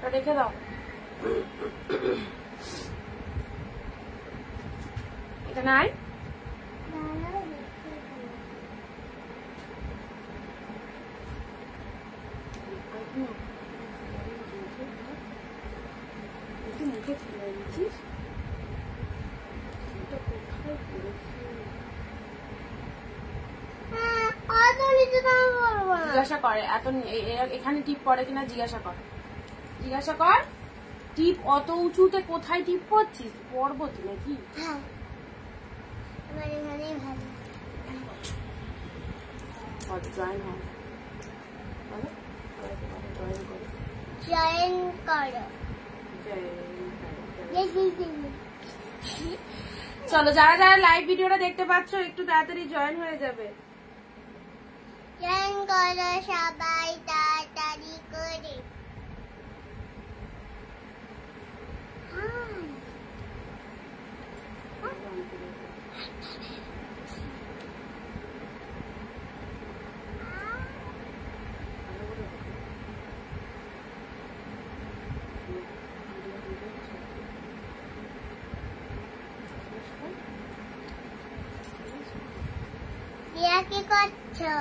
ওটা রেখে দাও। এটা নাই মুখে ফেলে দিচ্ছিস। জিজ্ঞাসা করে এত এখানে টিপ পড়ে কিনা জিজ্ঞাসা কর, জিজ্ঞাসা কর টিপ অত উঁচুতে কোথায় টিপ পড়ছিস, পর্বত নাকি? চলো যারা যারা লাইভ ভিডিওটা দেখতে পাচ্ছ একটু তাড়াতাড়ি জয়েন হয়ে যাবে। জয়েন করো সবাই তাড়াতাড়ি করে। কি করছো?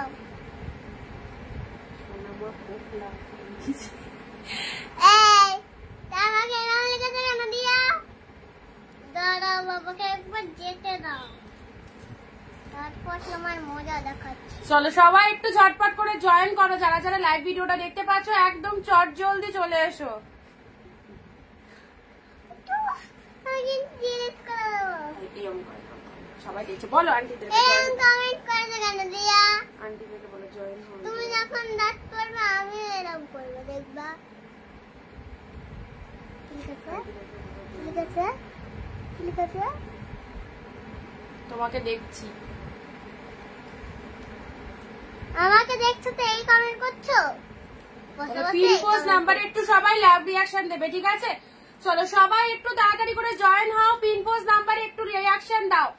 চলো সবাই একটু ঝটপট করে জয়েন করো যারা যারা লাইভ ভিডিওটা দেখতে পাচ্ছ, একদম চট জলদি চলে এসো। সবাই দেখছে বলো আন্টিদের আন্টিদেরকে বলো জয়েন হও। তুমি যখন ডাক করবে আমি এরকম করবো, দেখবা? ঠিক আছে ঠিক আছে ঠিক আছে। তোমাকে দেখছি। আমাকে দেখছো তো এই কমেন্ট করছো? পিন পোস্ট নাম্বারে একটু সবাই লাভ রিঅ্যাকশন দেবে, ঠিক আছে? চলো সবাই একটু তাড়াতাড়ি করে জয়েন হও, পিন পোস্ট নাম্বারে একটু রিঅ্যাকশন দাও।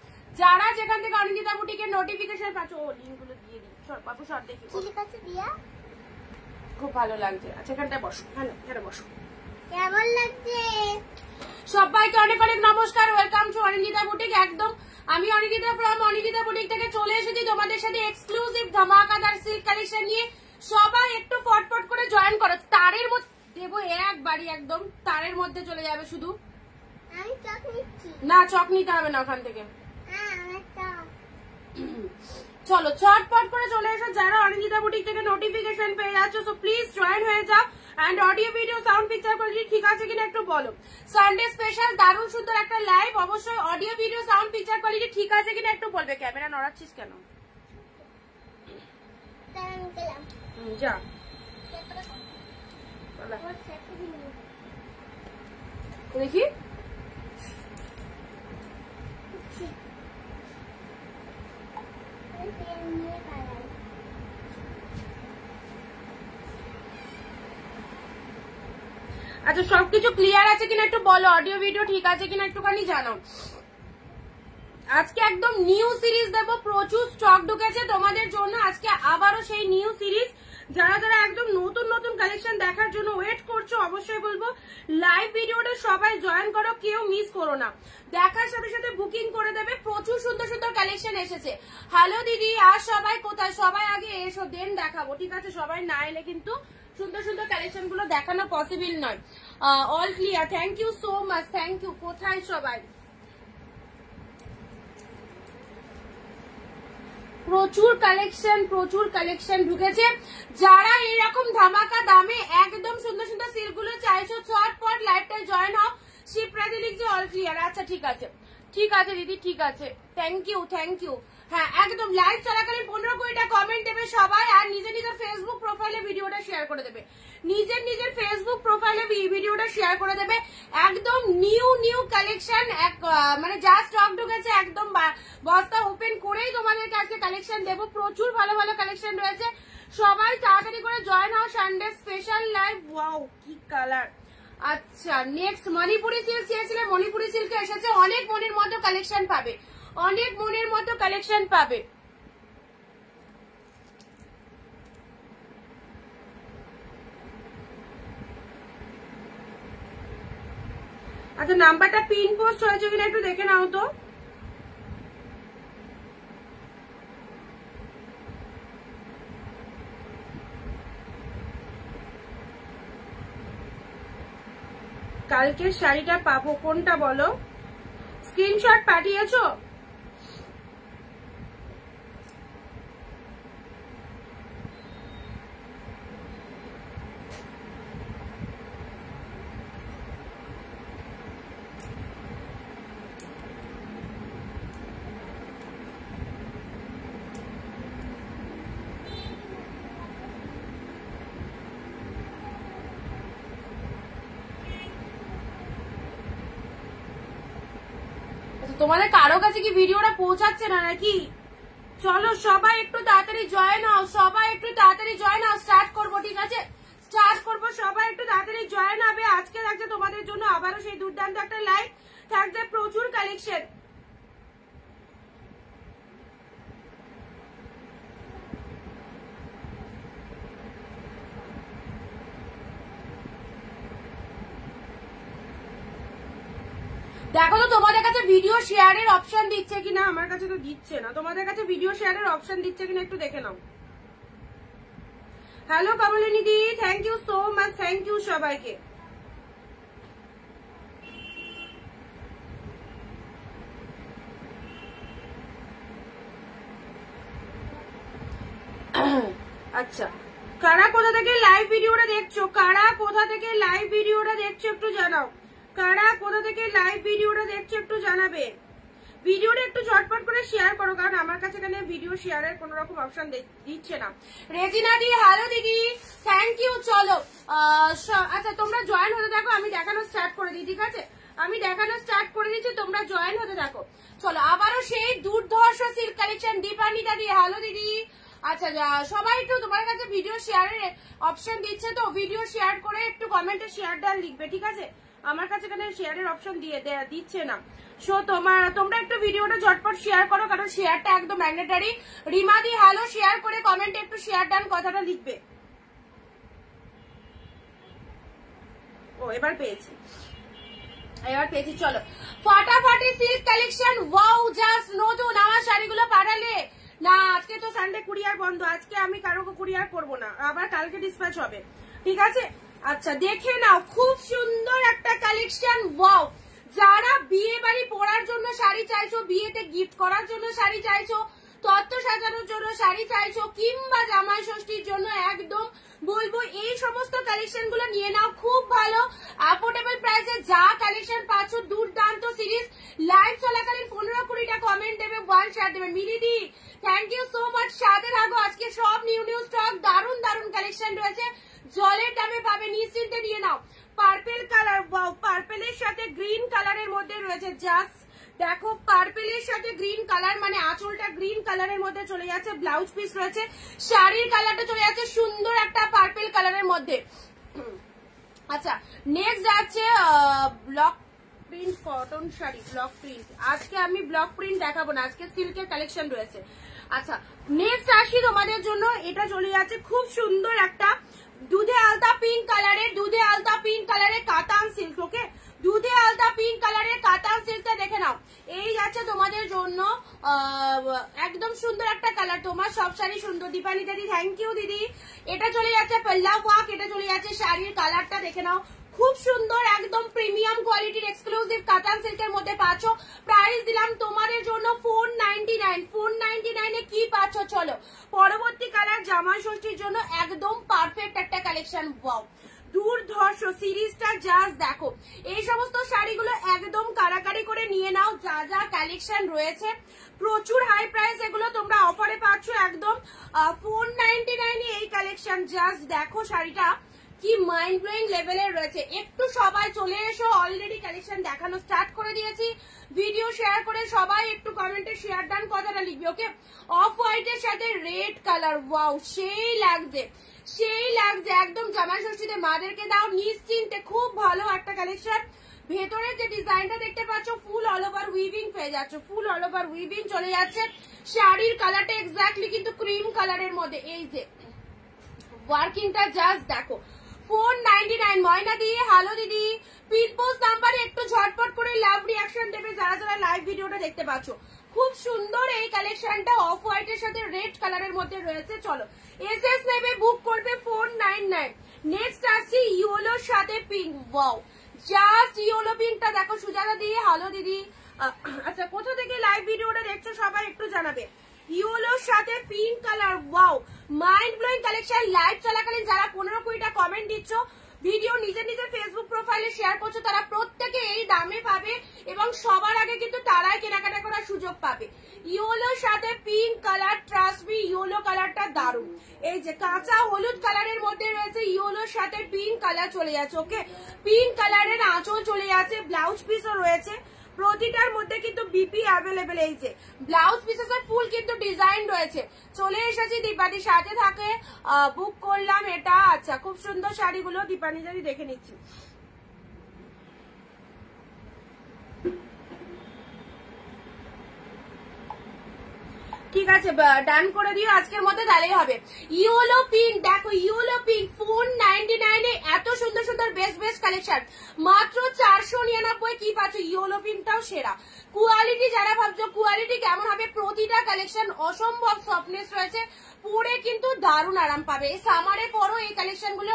যারা যেখান থেকে অনিন্দিতা বুটিকের নোটিফিকেশন পাচ্ছ, ও লিংকগুলো দিয়ে দিই। বাবু শর্ট দেখি ঠিক আছে দিয়া, খুব ভালো লাগছে। আচ্ছা এখানটায় বসো, হ্যালো এখানে বসো। কেমন লাগছে? সবাইকে অনেক অনেক নমস্কার, ওয়েলকাম টু অনিন্দিতা বুটিক। একদম আমি অনিন্দিতা ফ্রম অনিন্দিতা বুটিক থেকে চলে এসেছি তোমাদের সাথে এক্সক্লুসিভ ধামাকাদার সিল্ক কালেকশন নিয়ে। সবাই একটু ফটফট করে জয়েন করো। তারের মধ্যে দেবো একবারই, একদম তারের মধ্যে চলে যাবে শুধু। আমি চক নিচ্ছি না, চক নিতে হবে না ওখান থেকে। আমার চক। চলো চটপট করে চলে এসো যারা অনিন্দিতা বুটিক থেকে নোটিফিকেশন পেয়ে যাচ্ছ। সো প্লিজ জয়েন হয়ে যাও। And audio video sound picture quality ঠিক আছে কিনা একটু বলো। সানডে স্পেশাল দারুণ সুন্দর একটা লাইভ, অবশ্যই audio video sound picture quality ঠিক আছে কিনা একটু বলবে। ক্যামেরা নড়াচ্ছিস কেন? যা দেখি আচ্ছা সবকিছু ক্লিয়ার আছে কিনা একটু বলো, অডিও ভিডিও ঠিক আছে কিনা একটুখানি জানাও। আজকে একদম নিউ সিরিজ দেবো, প্রচুর স্টক ঢুকেছে তোমাদের জন্য আজকে আবারও সেই নিউ সিরিজ। যারা যারা একদম নতুন নতুন কালেকশন দেখার জন্য ওয়েট করছো অবশ্যই বলবো লাইভ ভিডিওটা সবাই জয়েন করো, কেউ মিস করো না। দেখার সাথে সাথে বুকিং করে দেবে, প্রচুর সুন্দর সুন্দর কালেকশন এসেছে। হ্যালো দিদি আর সবাই কোথায়? সবাই আগে এসো দেন দেখাবো, ঠিক আছে? সবাই না এলে কিন্তু সুন্দর সুন্দর কালেকশন গুলো দেখানো পসিবল নয়। All clear, thank you so much, thank you. কোথায় সবাই? প্রচুর কালেকশন ঢুকেছে। যারা এরকম ধামাকা দামে একদম সুন্দর সুন্দর সিল্ক গুলো চাইছো চটপট লাইভটায় জয়েন হও। শিবরাধি লিখছে অল ক্লিয়ার। আচ্ছা ঠিক আছে দিদি, ঠিক আছে, থ্যাংক ইউ। হ্যাঁ একদম লাইভ চলাকালীন 15-20টা কমেন্ট দেবে সবাই, আর নিজের নিজের ফেসবুক প্রোফাইলে ভিডিওটা শেয়ার করে দেবে। নিজের ফেসবুক প্রোফাইলে ভিডিওটা শেয়ার করে দেবে। একদম নিউ কালেকশন, মানে যা স্টক ঢুকেছে একদম বস্তা ওপেন করেই তোমাদেরকে আজকে কালেকশন দেবো। প্রচুর ভালো ভালো কালেকশন রয়েছে, সবাই তাড়াতাড়ি করে জয়েন হও। Sunday special live. ওয়াও কি কালার। আচ্ছা নেক্সট মণিপুরি সিল্ক চেয়েছিলে, মণিপুরি সিল্কে এসেছে। অনেক মনের মতো কালেকশন পাবে, অনেক মনের মতো কালেকশন পাবে। আচ্ছা নাম্বারটা পিন পোস্ট হয়েছে কিনা একটু দেখে নাও তো। কালকের শাড়িটা পাবো কোনটা বলো, স্ক্রিনশট পাঠিয়েছো? তোমাদের কারো কাছে কি ভিডিওটা পৌঁছাচ্ছে না নাকি? চলো সবাই একটু তাড়াতাড়ি জয়েন হও, সবাই একটু তাড়াতাড়ি জয়েন হও, স্টার্ট করবো, ঠিক আছে স্টার্ট করবো, সবাই একটু তাড়াতাড়ি জয়েন হবে। আজকে থাকছে তোমাদের জন্য আবারও সেই দুর্দান্ত একটা লাইভ, থাকছে প্রচুর কালেকশন। দেখো তো তোমাদের কাছে ভিডিও শেয়ারের অপশন দিচ্ছে কিনা, আমার কাছে তো দিচ্ছে না। তোমাদের কাছে ভিডিও শেয়ারের অপশন দিচ্ছে কিনা একটু দেখে নাও। Hello Kamalini di, thank you so much, thank you সবাইকে। আচ্ছা কারা কোথা থেকে লাইভ ভিডিওটা দেখছো, কারা কোথা থেকে লাইভ ভিডিওটা দেখছো একটু জানাও, কারা কোথা থেকে লাইভ ভিডিওটা দেখছো একটু জানাবে। ভিডিওটা একটু ঝটপট করে শেয়ার করো, কারণ আমার কাছে এখানে ভিডিও শেয়ারের কোন রকম অপশন দিচ্ছে না। রেজিনা দি হ্যালো দিদি, থ্যাংক ইউ। চলো আচ্ছা তোমরা জয়েন হতে থাকো, আমি দেখানো স্টার্ট করে দিই, ঠিক আছে আমি দেখানো স্টার্ট করে দিচ্ছি, তোমরা জয়েন হতে থাকো। চলো আবারও সেই দুর্ধর্ষ সিল্ক কালেকশন, দীপানিতা দি হ্যালো দিদি। আচ্ছা সবাই একটু তোমার কাছে ভিডিও শেয়ারের অপশন দিচ্ছে তো, ভিডিও শেয়ার করে একটু কমেন্টে শেয়ার ডাল লিখবে, ঠিক আছে আমার কাছে এখানে শেয়ারের অপশন দিচ্ছে না। সো তোমরা একটু ভিডিওটা ঝটপট শেয়ার করো, কারণ শেয়ারটা একদম ম্যান্ডেটরি। রিমাদি হ্যালো, শেয়ার করে কমেন্টে একটু শেয়ার ডান কথাটা লিখবে। ও এবার পেয়েছি, এবার পেয়েছি। চলো ফাটাফাটি সিল্ক কালেকশন, ওয়াও জাস্ট নতুন। আমার শাড়িগুলো পাঠালে না, আজকে তো সানডে কুরিয়ার বন্ধ, আজকে আমি কারো কুরিয়ার করবো না, আবার কালকে ডিসপ্যাচ হবে, ঠিক আছে। আচ্ছা দেখে নাও, খুব সুন্দর একটা কালেকশন, ওয়াও। যারা বিয়ে বাড়ি পরার জন্য শাড়ি চাইছো, বিয়েতে গিফট করার জন্য শাড়ি চাইছো, তত্ত্ব সাজানোর জন্য শাড়ি চাইছো, কিংবা জামাই ষষ্ঠীর জন্য একদম বলবো এই সমস্ত কালেকশন গুলো নিয়ে নাও, খুব ভালো অ্যাফোর্ডেবল প্রাইসে যা কালেকশন পাচ্ছ, দুর্দান্ত সিরিজ। লাইভ চলাকালীন 15-20টা কমেন্ট দেবে, 1 শেয়ার দেবে। মিলিদি থ্যাংক ইউ সো মাচ, সাথে থাকো, আজকে সব নিউ স্টক, দারুন দারুন কালেকশন রয়েছে, জলের দামে পাবে, নিশ্চিন্তে নিয়ে নাও। পার্পেল কালার, ওয়াও পার্পেলের সাথে গ্রিন কালারের মধ্যে রয়েছে, জাস্ট দেখো পার্পেলের সাথে গ্রিন কালার, মানে আঁচলটা গ্রিন কালারের মধ্যে চলে যাচ্ছে, ব্লাউজ পিস রয়েছে, শাড়ির কালারটা চলে যাচ্ছে সুন্দর একটা পার্পেল কালারের মধ্যে। আচ্ছা নেক্সট যাচ্ছে block print cotton sari, block print. আজকে আমি ব্লক প্রিন্ট দেখাবো না, আজকে সিল্কের কালেকশন রয়েছে। আচ্ছা নেক্সট আসি তোমাদের জন্য, এটা চলে যাচ্ছে খুব সুন্দর একটা দুধে আলতা পিঙ্ক কালারের, দুধে আলতা পিঙ্ক কালারের কাতান সিল্ক, ওকে দুধে আলতা পিঙ্ক কালারের কাতান সিল্কটা দেখে নাও। এই যাচ্ছে তোমাদের জন্য একদম সুন্দর একটা কালার, তোমার সব শাড়ি সুন্দর। দীপানিতা দি থ্যাংক ইউ দিদি। এটা চলে যাচ্ছে পাল্লা ওয়ার্ক, এটা চলে যাচ্ছে শাড়ির কালারটা দেখে নাও, খুব সুন্দর একদম প্রিমিয়াম কোয়ালিটির এক্সক্লুসিভ কাতান সিল্কের মধ্যে পাচ্ছ। প্রাইস দিলাম তোমাদের জন্য 499। 499 এ কি পাচ্ছ চলো পরবর্তী কালার, জামাই ষষ্ঠীর জন্য একদম পারফেক্ট একটা কালেকশন, ওয়াও দুর্ধর্ষ সিরিজটা জাস্ট দেখো। এই সমস্ত শাড়িগুলো একদম কারাকারি করে নিয়ে নাও, যা যা কালেকশন রয়েছে প্রচুর হাই প্রাইস, এগুলো তোমরা অফারে পাচ্ছ একদম 499 এই কালেকশন। জাস্ট দেখো শাড়িটা কি মাইন্ড ব্লোয়িং লেভেলের রয়েছে। একটু সবাই চলে এসো, অলরেডি কালেকশন দেখানো স্টার্ট করে দিয়েছি, ভিডিও শেয়ার করে সবাই একটু কমেন্টে শেয়ার ডান কথাটা লিখবে, ওকে। অফ হোয়াইটের সাথে রেড কালার, ওয়াও সেই লাগছে, সেই লাগছে একদম জামাই ষষ্ঠীতে মাদেরকে দাও নিশ্চিন্তে, খুব ভালো একটা কালেকশন। ভেতরে যে ডিজাইনটা দেখতে পাচ্ছ ফুল অল ওভার উইভিং পেয়ে যাচ্ছ, ফুল অল ওভার উইভিং চলে যাচ্ছে। শাড়ির কালারটা এক্স্যাক্টলি কিন্তু ক্রিম কালারের মধ্যে, এই যে ওয়ার্কিংটা জাস্ট দেখো। 499 ময়না দি হ্যালো দিদি, পিন পোস্ট নাম্বারে একটু ঝটপট করে লাভ রিঅ্যাকশন দেবে যারা যারা লাইভ ভিডিওটা দেখতে পাচ্ছ। খুব সুন্দর এই কালেকশনটা, অফ হোয়াইটের সাথে রেড কালারের মধ্যে রয়েছে। চলো এসএস নেবে, বুক করবে 499। নেক্সট আসছে ইয়েলোর সাথে পিঙ্ক। ওয়াও, জাস্ট ইয়েলো পিঙ্কটা দেখো। সুজাতা দিয়ে হ্যালো দিদি। আচ্ছা, কোথা থেকে লাইভ ভিডিওটা দেখছো সবাই একটু জানাবে। ইয়েলোর সাথে pink colour, wow mind blowing collection. Live চলাকালীন যারা 15-20টা কমেন্ট দিচ্ছ, ভিডিও নিজের নিজের ফেসবুক প্রোফাইলে শেয়ার করছো, তারা প্রত্যেকে এই দামে পাবে এবং সবার আগে কিন্তু তারাই কেনাকাটা করার সুযোগ পাবে। ইয়েলোর সাথে pink colour, trust me yellow কালারটা দারুণ। এই যে কাঁচা হলুদ কালারের মধ্যে রয়েছে, ইয়েলোর সাথে পিঙ্ক কালার চলে যাচ্ছে। ওকে, পিঙ্ক কালারের আঁচল চলে যাচ্ছে, ব্লাউজ পিসও রয়েছে। প্রতিটার মধ্যে কিন্তু বিপি অ্যাভেলেবেল। এই যে ব্লাউজ পিসের ফুল কিন্তু ডিজাইন রয়েছে। চলে এসেছি দীপাদি সাথে থাকে, বুক করলাম এটা। আচ্ছা, খুব সুন্দর শাড়িগুলো দীপানি যদি দেখে নিচ্ছি। ঠিক আছে, ডান করে দিও আজকের মধ্যে, তাহলেই হবে। ইয়েলো পিঙ্ক দেখো, ইয়েলো পিঙ্ক 499 এ এত সুন্দর সুন্দর বেস্ট বেস্ট কালেকশন, মাত্র 499। কি পাচ্ছ? ইয়েলো পিঙ্কটাও সেরা কোয়ালিটি। যারা ভাবছো কোয়ালিটি কেমন হবে, প্রতিটা কালেকশন অসম্ভব সফটনেস রয়েছে, পরে কিন্তু দারুণ আরাম পাবে। এই সামারে পরও এই কালেকশন গুলো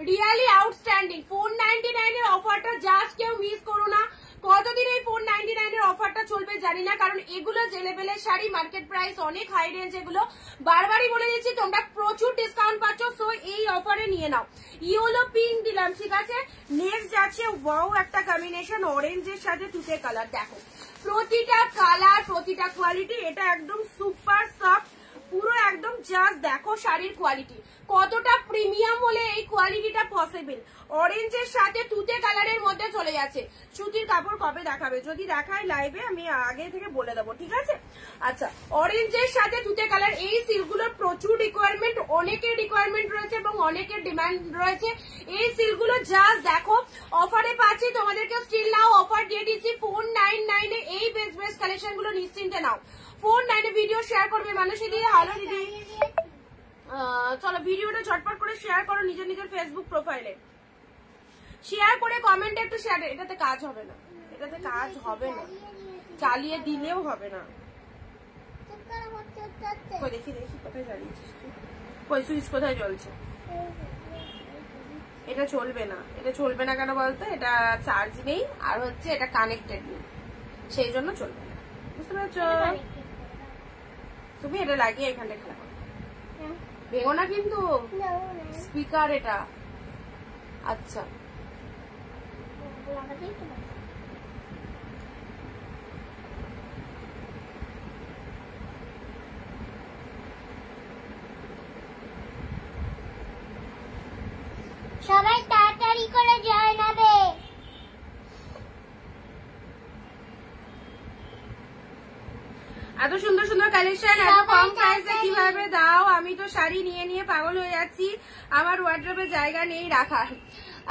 রিয়ালি আউটস্ট্যান্ডিং। 499 এর অফারটা জাস্ট কেউ মিস করো না। কতদিন এই 499 এর অফারটা চলবে জানি না, কারণ এগুলো যে লেভেলের শাড়ি, মার্কেট প্রাইস অনেক হাই রেঞ্জ। এগুলো বারবারই বলে দিচ্ছি, তোমরা প্রচুর ডিসকাউন্ট পাচ্ছ, সো এই অফারে নিয়ে নাও। ইয়েলো পিঙ্ক দিলাম, ঠিক আছে। নেক্সট যাচ্ছে ওয়াও একটা কম্বিনেশন, অরেঞ্জের সাথে তুতে কালার। দেখো প্রতিটা কালার, প্রতিটা কোয়ালিটি, এটা একদম সুপার সফট, পুরো একদম জাস্ট দেখো শাড়ির কোয়ালিটি কতটা প্রিমিয়াম হলে এই কোয়ালিটিটা পসিবল। অরেঞ্জের সাথে তুতে কালারের মধ্যে চলে যাচ্ছে। সুতির কাপড় কবে দেখাবে? যদি দেখায় লাইভে আমি আগে থেকে বলে দেবো, ঠিক আছে। আচ্ছা, অরেঞ্জের সাথে তুতে কালার, এই সিল্কগুলোর প্রচুর রিকোয়ারমেন্ট, অনেকের রিকোয়ারমেন্ট রয়েছে এবং অনেকের ডিমান্ড রয়েছে। এই সিল্কগুলো জাস্ট দেখো অফারে পাচ্ছি, তোমাদেরকে স্টিল নাও অফার দিয়ে দিচ্ছি 499 এ। এই বেস্ট বেস্ট কালেকশন গুলো নিশ্চিন্তে নাও। 499 ভিডিও শেয়ার করবে মানুষই দিয়ে। হ্যালো দিদি, চলো ভিডিওটা ঝটপট করে শেয়ার করো নিজের নিজের ফেসবুক প্রোফাইলে। শেয়ার করে কমেন্টে একটু শেয়ার। এটাতে কাজ হবে না, এটাতে কাজ হবে না, চালিয়ে দিলেও হবে না। দেখি দেখি কোথায় জ্বালিয়েছিস তুই, কই সুইচ কোথায় জ্বলছে? এটা চলবে না, এটা চলবে না কেন বলতো? এটা চার্জ নেই, আর হচ্ছে এটা কানেক্টেড নেই, সেই জন্য চলবে না, বুঝতে পারছো? তুমি এটা লাগিয়ে এখানে খেলা করো, ভেঙো না কিন্তু। স্পিকার এটা। আচ্ছা, সবাই তাড়াতাড়ি করে জয়েন হবে। এত সুন্দর সুন্দর কালেকশন এত কম প্রাইসে কিভাবে দাও? আমি তো শাড়ি নিয়ে নিয়ে পাগল হয়ে যাচ্ছি, আমার ওয়ার্ড্রোবে জায়গা নেই রাখার।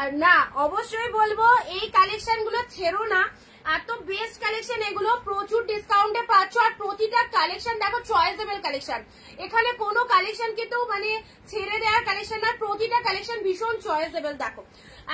আর না, অবশ্যই বলবো এই কালেকশন গুলো ছেড়ো না, এত বেস্ট কালেকশন, এগুলো প্রচুর ডিসকাউন্টে পাচ্ছ। আর প্রতিটা কালেকশন দেখো চয়েসেবল কালেকশন, এখানে কোনো কালেকশন কিন্তু মানে ছেড়ে দেওয়ার কালেকশন না, প্রতিটা কালেকশন ভীষণ চয়েসেবল। দেখো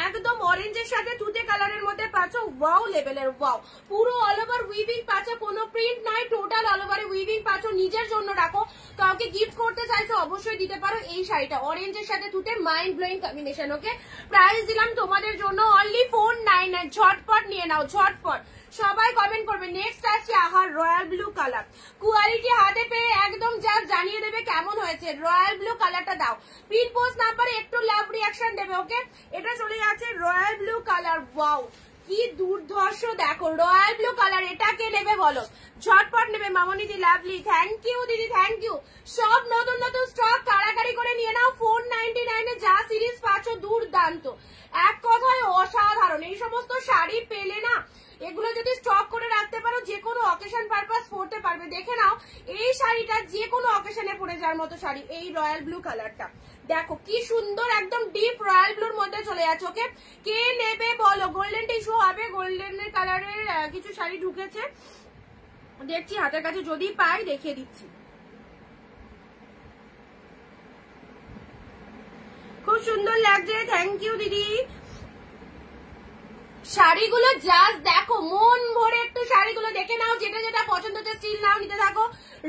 একদম অরেঞ্জের সাথে তুতে কালারের মধ্যে পাচ্ছ, ওয়াও লেভেলের, ওয়াও পুরো অল ওভার উইভিং পাচ্ছ, কোনো প্রিন্ট নাই, টোটাল অল ওভার উইভিং পাচ্ছ। নিজের জন্য রাখো, কাউকে গিফট করতে চাইছো অবশ্যই দিতে পারো। এই শাড়িটা অরেঞ্জের সাথে তুতে মাইন্ড ব্লোয়িং কম্বিনেশন। ওকে, প্রাইস দিলাম তোমাদের জন্য অনলি 499। ঝটপট নিয়ে নাও, ঝটপট সবাই কমেন্ট করবে। নেক্সট আসছে আহার রয়্যাল ব্লু কালার, কোয়ালিটি হাতে পেয়ে একদম জাস্ট জানিয়ে দেবে কেমন হয়েছে। রয়্যাল ব্লু কালারটা দাও, পিন পোস্ট নাম্বারে একটু লাভ রিঅ্যাকশন দেবে। ওকে, এটা চলে যাচ্ছে রয়্যাল ব্লু কালার। ওয়াও কি দুর্ধর্ষ দেখো রয়্যাল ব্লু কালার। এটা কে নেবে বলো? ঝটপট নেবে মামনি দি, লাভলি, থ্যাংক ইউ দিদি, থ্যাংক ইউ। সব নতুন নতুন স্টক কাড়াকাড়ি করে নিয়ে নাও। 499 এ যা সিরিজ পাচ্ছ দুর্দান্ত, এক কথায় অসাধারণ। এই সমস্ত শাড়ি পেলে না, এগুলো যদি স্টক করে রাখতে পারো, যে কোনো অকেশন পারপাস পরতে পারবে। দেখে নাও এই শাড়িটা যে কোনো অকেশনে পরে যাওয়ার মতো শাড়ি। এই রয়্যাল ব্লু কালারটা দেখো কি সুন্দর, একদম ডিপ রয়্যাল ব্লুর মধ্যে চলে যাচ্ছে। ওকে, কে নেবে বলো? গোল্ডেন টিস্যু হবে, গোল্ডেনের কালারের কিছু শাড়ি ঢুকেছে, দেখছি হাতের কাছে যদি পাই দেখিয়ে দিচ্ছি। খুব সুন্দর লাগছে, থ্যাংক ইউ দিদি। শাড়িগুলো জাস্ট দেখো, মন ভরে একটু শাড়িগুলো দেখে নাও, যেটা যেটা পছন্দ হচ্ছে স্টিল নাও, নিতে থাকো।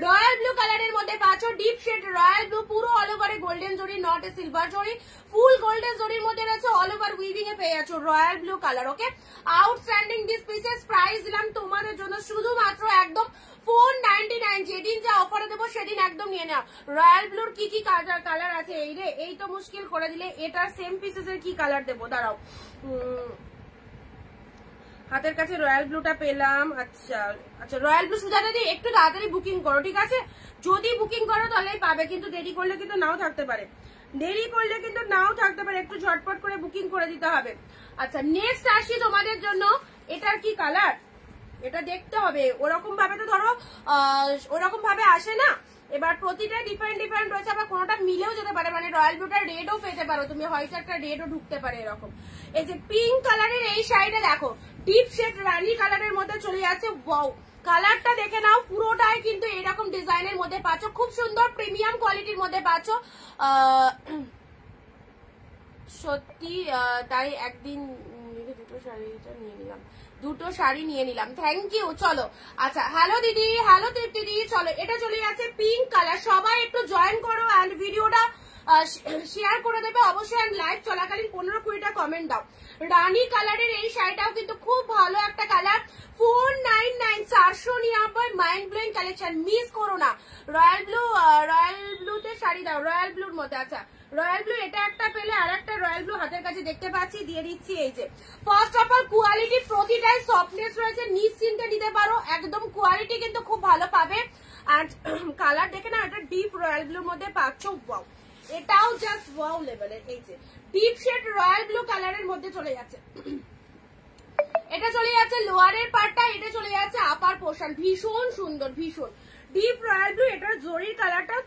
রয়্যাল ব্লু কালারের মধ্যে পাচ্ছ ডিপ শেড রয়্যাল ব্লু, পুরো অল ওভারে গোল্ডেন জরি, নট এ সিলভার জরি, ফুল গোল্ডেন জরির মধ্যে রয়েছে, অল ওভার উইভিং এ পেয়ে যাচ্ছ royal blue colour. Okay, outstanding this pieces, price দিলাম তোমাদের জন্য শুধুমাত্র একদম 499। যেদিন যা অফারে দেবো সেদিন একদম নিয়ে নাও। রয়্যাল ব্লুর কি কি কালার আছে? এই রে, এই তো মুশকিল করে দিলে। এটার সেম পিসেস এর কি কালার দেবো, দাঁড়াও। হাতের কাছে রয়্যাল ব্লুটা পেলাম। আচ্ছা আচ্ছা, রয়্যাল ব্লু সুজাতা দি একটু তাড়াতাড়ি বুকিং করো, ঠিক আছে? যদি বুকিং করো তাহলেই পাবে, কিন্তু দেরি করলে কিন্তু নাও থাকতে পারে, দেরি করলে কিন্তু নাও থাকতে পারে, একটু ঝটপট করে বুকিং করে দিতে হবে। আচ্ছা, নেক্সট আসি তোমাদের জন্য। এটার কি কালার, এটা দেখতে হবে। ওরকম ভাবে তো ধরো ওরকম ভাবে আসে না, এবার প্রতিটা ডিফারেন্ট ডিফারেন্ট রয়েছে, আবার কোনোটা মিলেও যেতে পারে, মানে রয়্যাল ব্লুটা রেডও পেতে পারো তুমি, হয়তো একটা রেডও ঢুকতে পারে এরকম। এই যে পিঙ্ক কালারের এই শাড়িটা দেখো, ডিপ শেড রানী কালারের মধ্যে চলে যাচ্ছে। ওয়াও, কালারটা দেখে নাও, পুরোটাই কিন্তু এরকম ডিজাইনের মধ্যে পাচ্ছ, খুব সুন্দর প্রিমিয়াম কোয়ালিটির মধ্যে পাচ্ছ। সত্যি তাই একদিন দুটো শাড়িটা নিয়ে নিলাম, দুটো শাড়ি নিয়ে নিলাম, থ্যাংক ইউ। চলো, আচ্ছা, হ্যালো দিদি, হ্যালো দিদি। চলো, এটা চলে যাচ্ছে পিঙ্ক কালার। সবাই একটু জয়েন করো অ্যান্ড ভিডিওটা শেয়ার করে দেবে অবশ্যই, অ্যান্ড লাইভ চলাকালীন 15-20টা কমেন্ট দাও। রানী কালারের এই শাড়িটাও কিন্তু খুব ভালো একটা colour, 499, 499, mind blowing collection, miss করো না। রয়্যাল ব্লুতে শাড়ি দাও, রয়্যাল ব্লুর মধ্যে। আচ্ছা, রয়্যাল ব্লু এটা একটা পেলে, আর একটা রয়্যাল ব্লু হাতের কাছে দেখতে পাচ্ছি, দিয়ে দিচ্ছি। এই যে ফার্স্ট অফ অল কোয়ালিটি, প্রতিটাই সফটনেস রয়েছে, নিশ্চিন্তে নিতে পারো, একদম কোয়ালিটি কিন্তু খুব ভালো পাবে। আর কালার দেখে না, এটা ডিপ রয়্যাল ব্লুর মধ্যে পাচ্ছ। ওয়াও, এটাও জাস্ট ওয়াও লেভেলের। এই যে ডিপ শেড রয়্যাল ব্লু কালারের মধ্যে চলে যাচ্ছে, এটা চলে যাচ্ছে লোয়ারের পার্টটা, এটা চলে যাচ্ছে আপার পোর্শন, ভীষণ সুন্দর, ভীষণ ডিপ রয়্যাল ব্লু। এটার জরির কালারটা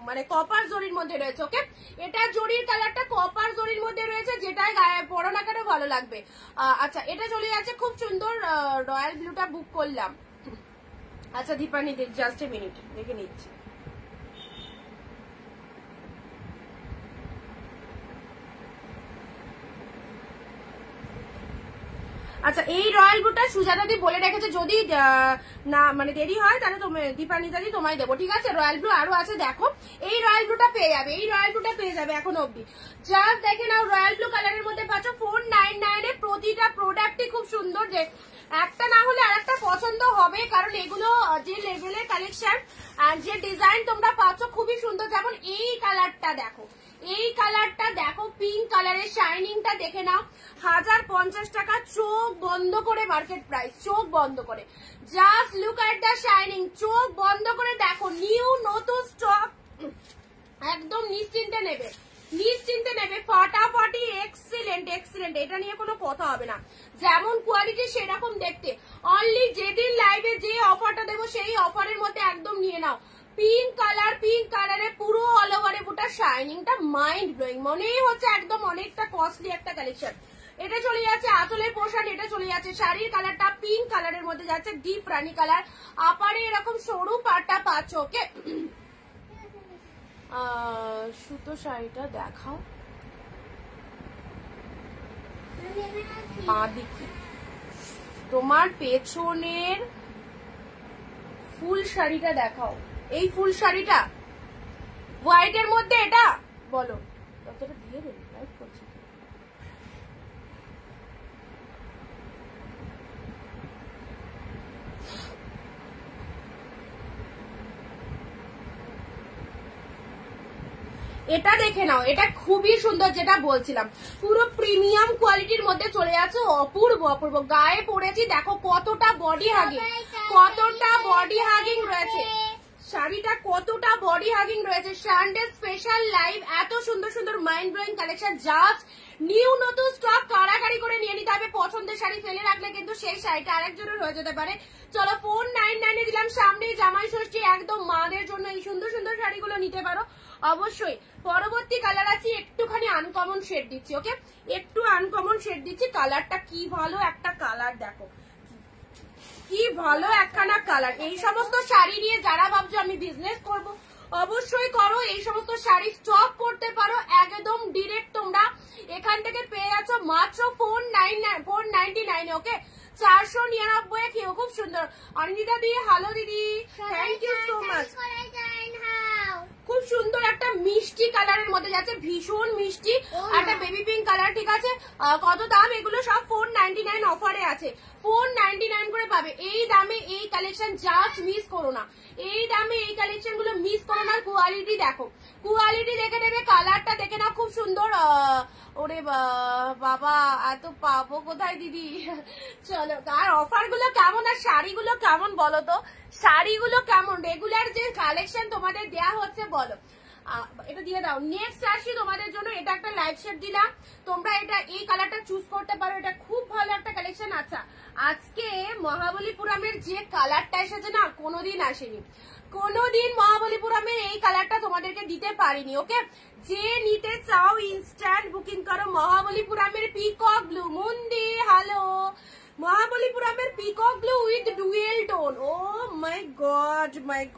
মানে কপার জরির মধ্যে রয়েছে। ওকে, এটার জরির কালারটা কপার জরির মধ্যে রয়েছে, যেটাই গায়ে পরো না কেন ভালো লাগবে। আচ্ছা, এটা চলে যাচ্ছে খুব সুন্দর, রয়্যাল ব্লুটা বুক করলাম। আচ্ছা দীপানি, জাস্ট এ মিনিট, দেখে নিচ্ছি। আচ্ছা, এই রয়্যাল ব্লুটা সুজাতা দি বলে রেখেছে, যদি না মানে দেরি হয় তাহলে দীপানি দাদি তোমায় দেবো, ঠিক আছে? রয়্যাল ব্লু আরো আছে, দেখো এই রয়্যাল ব্লুটা পেয়ে যাবে, এই রয়্যাল ব্লুটা পেয়ে যাবে এখন অব্দি। জাস্ট দেখে নাও, রয়্যাল ব্লু কালারের মধ্যে পাচ্ছ 499 এ। প্রতিটা প্রোডাক্টই খুব সুন্দর, যে একটা না হলে আর একটা পছন্দ হবে, কারণ এগুলো যে লেভেলের কালেকশন আর যে ডিজাইন তোমরা পাচ্ছ খুবই সুন্দর। যেমন এই কালারটা দেখো, এই কালারটা দেখো, পিঙ্ক কালারের শাইনিংটা দেখে নাও, 1050 টাকা, চোখ বন্ধ করে মার্কেট প্রাইস, চোখ বন্ধ করে, just look at the shining, চোখ বন্ধ করে দেখো, নিউ নতুন স্টক, একদম নিশ্চিন্তে নেবে, নিশ্চিন্তে নেবে, ফাটাফাটি, এক্সিলেন্ট এক্সিলেন্ট, এটা নিয়ে কোনো কথা হবে না। যেমন কোয়ালিটি সেরকম দেখতে, অনলি যেদিন লাইভে যে অফারটা দেবো সেই অফারের মধ্যে একদম নিয়ে নাও। পিঙ্ক কালার, পিঙ্ক কালারে পুরো অল ওভারে পুরো শাইনিংটা মাইন্ড ব্লোয়িং, মনেই হচ্ছে একদম অনেকটা কস্টলি একটা কালেকশন। এটা চলে যাচ্ছে আঁচলের পোর্শন, এটা চলে যাচ্ছে শাড়ির কালারটা পিঙ্ক কালারের মধ্যে যাচ্ছে, ডিপ রানী কালার, আপারে এরকম সরু পাটটা পাচ্ছ। ওকে, সুতো শাড়িটা দেখাও, দিকে তোমার পেছনের ফুল শাড়িটা দেখাও, এই ফুল শাড়িটা হোয়াইটের মধ্যে, এটা বলো কতটা দিয়ে দেবে, লাইভ করছি। এটা দেখে নাও, এটা খুবই সুন্দর, যেটা বলছিলাম পুরো প্রিমিয়াম কোয়ালিটির মধ্যে চলে যাচ্ছে, অপূর্ব অপূর্ব। গায়ে পড়েছি, দেখো কতটা বডি হাগিং, কতটা বডি হাগিং রয়েছে শাড়িটা, কতটা বডি হাগিং রয়েছে। সানডে স্পেশাল লাইভ, এত সুন্দর সুন্দর mind blowing collection, just new নতুন স্টক কারাকারি করে নিয়ে নিতে হবে। পছন্দের শাড়ি ফেলে রাখলে কিন্তু সেই শাড়িটা আরেকজনের হয়ে যেতে পারে। চলো 499 এ দিলাম, সামনেই জামাই ষষ্ঠী, একদম মাদের জন্য এই সুন্দর সুন্দর শাড়িগুলো নিতে পারো অবশ্যই। পরবর্তী কালার আছে, একটুখানি আনকমন শেড দিচ্ছি। ওকে, একটু আনকমন শেড দিচ্ছি, কালারটা কি ভালো একটা কালার, দেখো কি ভালো একখানা কালার। এই সমস্ত শাড়ি নিয়ে যারা ভাবছো আমি বিজনেস করব, অবশ্যই করো, এই সমস্ত শাড়ি স্টক করতে পারো, একদম ডিরেক্ট তোমরা এখান থেকে পেয়ে যাচ্ছ মাত্র 499 ওকে, 499 খেয়েও খুব সুন্দর। অনিন্দিতা দি হ্যালো দিদি, থ্যাংক ইউ সো মাচ। খুব সুন্দর একটা মিষ্টি কালারের মধ্যে যাচ্ছে, ভীষণ মিষ্টি, একটা বেবি পিঙ্ক কালার, ঠিক আছে। কত দাম? এগুলো সব 499 অফারে আছে, 499 করে পাবে। এই দামে এই কালেকশন জাস্ট মিস করো না, এই দামে এই কালেকশন গুলো মিস করো না। কোয়ালিটি দেখো, কোয়ালিটি দেখে নেবে, কালারটা দেখে নাও, খুব সুন্দর। ওরে বাবা, এত পাবো কোথায় দিদি? চলো, আর অফার গুলো কেমন আর শাড়িগুলো কেমন বলো তো, শাড়িগুলো কেমন, রেগুলার যে কালেকশন তোমাদের দেয়া হচ্ছে বলো, এটা দিয়ে দাও। নেক্সট আসি তোমাদের জন্য, এটা একটা লাইট শেড দিলাম, তোমরা এটা এই কালারটা চুজ করতে পারো, এটা খুব ভালো একটা কালেকশন। আচ্ছা, আজকে মহাবলীপুরমের যে কালারটা এসেছে না, কোনোদিন আসেনি, কোনোদিন মহাবলীপুরমের এই কালারটা তোমাদেরকে দিতে পারিনি, ওকে। যে নিতে চাও ইনস্ট্যান্ট বুকিং করো। মহাবলীপুরমের পিকক ব্লু, মুন্দি হ্যালো, মহাবলীপুরমের peacock blue with dual tone, oh my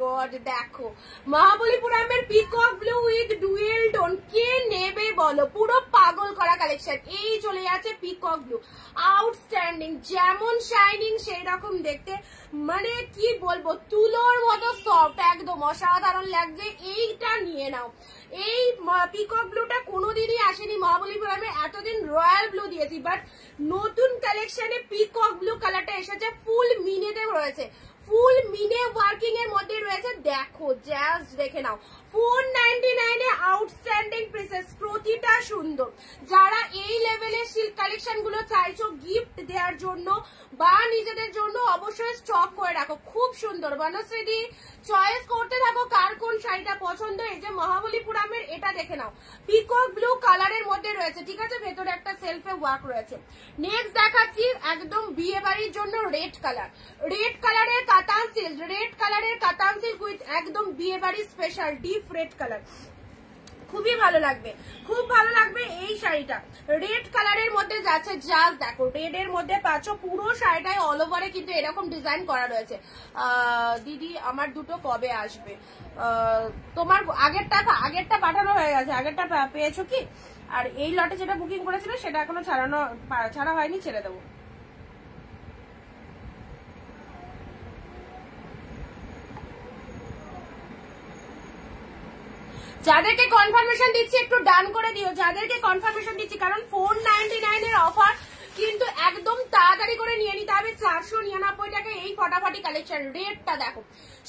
God, দেখো মহাবলীপুরমের peacock blue with dual tone, কে নেবে বলো? পুরো পাগল করা কালেকশন। এই চলে যাচ্ছে পিকক ব্লু, আউটস্ট্যান্ডিং, যেমন শাইনিং সেই রকম দেখতে, মানে কি বলবো, তুলোর মতো সফট, একদম অসাধারণ লাগছে। এইটা নিয়ে নাও, এই পিকক ব্লুটা কোনোদিনই আসেনি মহাবলীপুরমে, এতদিন রয়্যাল ব্লু দিয়েছি, বাট নতুন কালেকশনে পিকক ব্লু কালারটা এসেছে, ফুল মিনেতে রয়েছে, ফুল মিনে ওয়ার্কিং এর মধ্যে রয়েছে, দেখো জাস্ট দেখে নাও। 499 এ আউটস্ট্যান্ডিং পিসেস, প্রতিটা সুন্দর। যারা এই লেভেলের সিল্ক কালেকশন গুলো চাইছো গিফট দেওয়ার জন্য বা নিজেদের জন্য, অবশ্যই স্টক করে রাখো, খুব সুন্দর। বনশ্রী চয়েস করতে থাকো কার কোন শাড়িটা পছন্দ। এই যে মহাবলীপুরমের এটা দেখে নাও, পিকক ব্লু কালারের মধ্যে রয়েছে, ঠিক আছে, ভেতরে একটা সেলফে ওয়ার্ক রয়েছে। নেক্সট দেখাচ্ছি একদম বিয়ে বাড়ির জন্য রেড কালার, রেড কালারের কাতান সিল্ক, রেড কালারের কাতান সিল্ক উইথ একদম বিয়ে বাড়ির স্পেশাল ডিপ রেড কালার, খুবই ভালো লাগবে, খুব ভালো লাগবে এই শাড়িটা। রেড কালারের মধ্যে যাচ্ছে, জাস্ট দেখো, রেড এর মধ্যে পাচ্ছ, পুরো শাড়িটায় অল ওভারে কিন্তু এরকম ডিজাইন করা রয়েছে। দিদি আমার দুটো কবে আসবে? তোমার আগেরটা পাঠানো হয়ে গেছে, আগেরটা পেয়েছো কি? আর এই লটে যেটা বুকিং করেছিল সেটা এখনো ছাড়া হয়নি, ছেড়ে দেবো। যাদেরকে কনফার্মেশন দিচ্ছি একটু ডান করে দিও, যাদেরকে কনফার্মেশন দিচ্ছি, কারণ 499 এর অফার কিন্তু একদম তাড়াতাড়ি করে নিয়ে নিতে হবে। 499 টাকা এই ফটাফটি কালেকশন। রেডটা দেখো,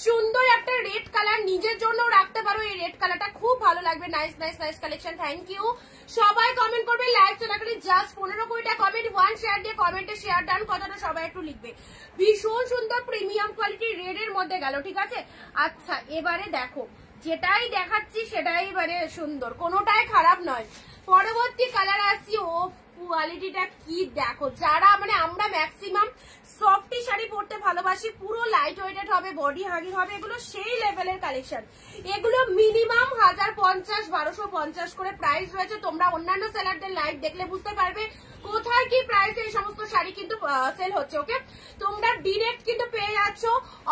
সুন্দর একটা রেড কালার, নিজের জন্য রাখতে পারো এই রেড কালারটা, খুব ভালো লাগবে। Nice collection, thank you. সবাই কমেন্ট করবে, লাইভ চলাকালী জাস্ট 15-20টা কমেন্ট, 1 শেয়ার দিয়ে কমেন্টে শেয়ার ডান কথাটা সবাই একটু লিখবে। ভীষণ সুন্দর প্রিমিয়াম কোয়ালিটি রেড এর মধ্যে গেল, ঠিক আছে। আচ্ছা, এবারে দেখো, যেটাই দেখাচ্ছি সেটাই এবারে সুন্দর, কোনোটাই খারাপ নয়। পরবর্তী কালার আসছি, ও কোয়ালিটিটা কি দেখো। যারা মানে আমরা ম্যাক্সিমাম সফটি শাড়ি পরতে ভালোবাসি, পুরো লাইট ওয়েটেড হবে, বডি হাগিং হবে, এগুলো সেই লেভেলের কালেকশন। এগুলো মিনিমাম 1050-1250 করে প্রাইস রয়েছে। তোমরা অন্যান্য সেলারদের লাইভ দেখলে বুঝতে পারবে কোথায় কি প্রাইসে এই সমস্ত শাড়ি কিন্তু সেল হচ্ছে, ওকে। তোমরা ডিরেক্ট কিন্তু পেয়ে যাচ্ছ,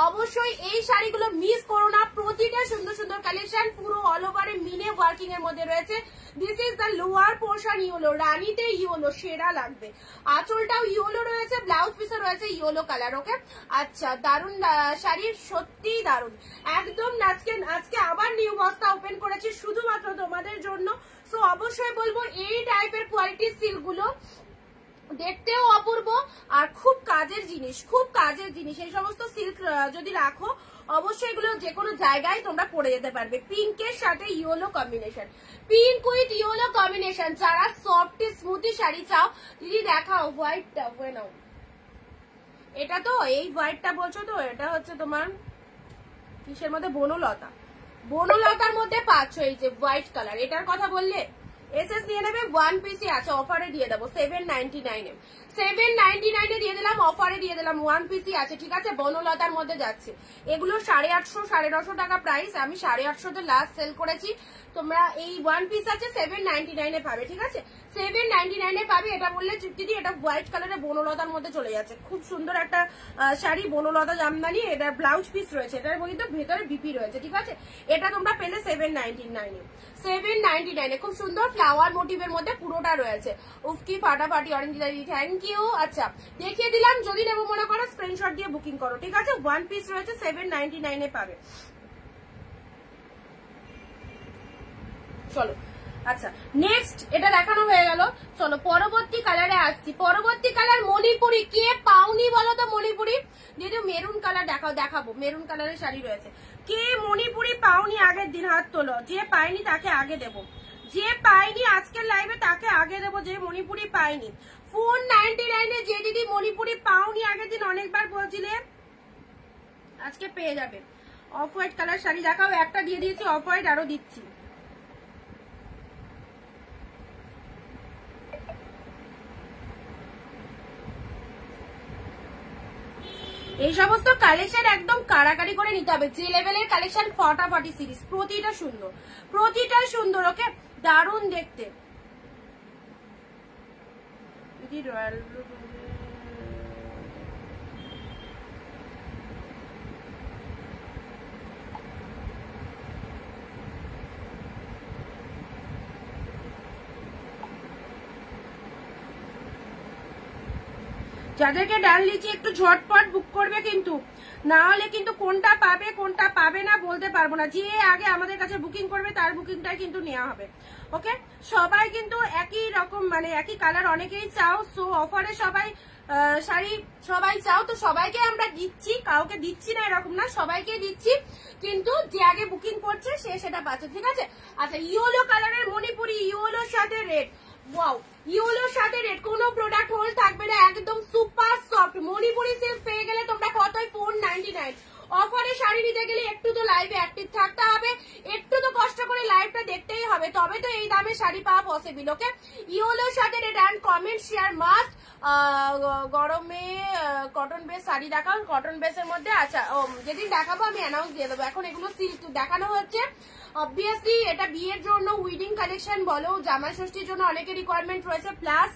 অবশ্যই এই শাড়িগুলো মিস করো না। প্রতিটা সুন্দর সুন্দর কালেকশন, পুরো অল ওভারে মিনে ওয়ার্কিং এর মধ্যে রয়েছে। This is the lower portion yellow, রানীতে ইয়েলো সেরা লাগবে, আঁচলটাও ইয়েলো রয়েছে, ব্লাউজ পিসও রয়েছে ইয়েলো কালার, ওকে। আচ্ছা, দারুন শাড়ি, সত্যি দারুন একদম। আজকে আবার নিউ বক্সটা ওপেন করেছি শুধুমাত্র তোমাদের জন্য। সো অবশ্যই বলবো এই টাইপের কোয়ালিটির সিল্ক গুলো দেখতেও অপূর্ব আর খুব কাজের জিনিস, খুব কাজের জিনিস। এই সমস্ত সিল্ক যদি রাখো, অবশ্যই এগুলো যে কোনো জায়গায় তোমরা পরে যেতে পারবে। পিঙ্কের সাথে yellow combination, pink with yellow combination. যারা সফট স্মুথি শাড়ি চাও, দিদি দেখাও হোয়াইটটা, হয়ে নাও। এটা তো এই হোয়াইটটা বলছো তো, এটা হচ্ছে তোমার কিসের মধ্যে, বনলতা, বনলতার মধ্যে পাচ্ছ এই যে হোয়াইট কালার। এটার কথা বললে এসএস নিয়ে নেবে, 1 পিসই আছে, অফারে দিয়ে দেবো 799 এ, 799 এ দিয়ে দিলাম, অফারে দিয়ে দিলাম, 1 পিসই আছে, ঠিক আছে। বনলতার মধ্যে যাচ্ছে এগুলো 850-950 টাকা প্রাইস, আমি 850 তে লাস্ট সেল করেছি। তোমরা এই 1 পিস আছে 799 এ পাবে, ঠিক আছে। 799 এ পাবে। এটা বললে দিদি এটা হোয়াইট কালারের বনলতার মধ্যে চলে যাচ্ছে, খুব সুন্দর একটা শাড়ি, বনলতা জামদানি। এটা ব্লাউজ পিস রয়েছে, এটার কিন্তু ভেতরে বিপি রয়েছে, ঠিক আছে। এটা তোমরা পেলে 799 এ, 799 এ। খুব সুন্দর ফ্লাওয়ার মোটিভের মধ্যে পুরোটা রয়েছে। উফকি ফাটাফাটি অরেঞ্জ দাদি, থ্যাংক ইউ। আচ্ছা দেখিয়ে দিলাম, যদি নেবো মনে করো স্ক্রিনশট দিয়ে বুকিং করো, ঠিক আছে। ওয়ান পিস রয়েছে, 799 এ পাবে। চলো আচ্ছা নেক্সট এটা দেখানো হয়ে গেল, চলো পরবর্তী কালারে আসছি। পরবর্তী কালার মণিপুরি। কে পাওনি বলো তো মণিপুরি? দিদি মেরুন কালার দেখাবো, মেরুন কালারের শাড়ি রয়েছে। কে মণিপুরি পাওনি আগের দিন হাত তোলো, যে পাইনি তাকে আগে দেবো, যে পাইনি আজকের লাইভে তাকে আগে দেবো, যে মণিপুরি পাইনি। 499 এ যে দিদি মণিপুরি পাওনি আগের দিন অনেকবার বলছিলে, আজকে পেয়ে যাবে। অফ হোয়াইট কালার শাড়ি দেখাও, একটা দিয়ে দিয়েছি, অফ হোয়াইট আরো দিচ্ছি। এই সমস্ত কালেকশন একদম কারাকারি করে নিতে হবে, যে লেভেলের কালেকশন। ফটাফটি সিরিজ, প্রতিটা সুন্দর, প্রতিটা সুন্দর, ওকে দারুণ দেখতে। রয়্যাল যাদেরকে ডাল লিচি একটু ঝটপট বুক করবে কিন্তু, না হলে কিন্তু কোনটা পাবে কোনটা পাবে না বলতে পারবো না। যে আগে আমাদের কাছে বুকিং করবে তার বুকিংটাই কিন্তু নেওয়া হবে, ওকে। সবাই কিন্তু একই রকম মানে একই কালার অনেকেই চাও, সো অফারে সবাই শাড়ি সবাই চাও, তো সবাইকে আমরা দিচ্ছি, কাউকে দিচ্ছি না এরকম না, সবাইকে দিচ্ছি, কিন্তু যে আগে বুকিং করছে সে সেটা পাচ্ছে, ঠিক আছে। আচ্ছা ইয়েলো কালারের মণিপুরি, ইয়েলোর সাথে রেড, ওয়াও ইয়েলোর সাথে রেড, কোনো প্রোডাক্ট হোল থাকবে না, একদম সুপার সফট মণিপুরি সিল্ক পেয়ে গেলে তোমরা কতই 499। অফারে শাড়ি নিতে গেলে একটু তো লাইভে অ্যাক্টিভ থাকতে হবে, একটু তো কষ্ট করে লাইভটা দেখতেই হবে, তবে তো এই দামে শাড়ি পাওয়া পসিবল, ওকে। ইয়েলোর সাথে red and comment share must. গরমে কটন বেস শাড়ি দেখাও, কটন বেসের মধ্যে। আচ্ছা যেদিন দেখাবো আমি অ্যানাউন্স দিয়ে দেবো, এখন এগুলো সিল্ক দেখানো হচ্ছে। অবভিয়াসলি এটা বিয়ের জন্য উইডিং কালেকশন বলো, জামাই ষষ্ঠীর জন্য অনেকের রিকোয়ারমেন্ট রয়েছে, প্লাস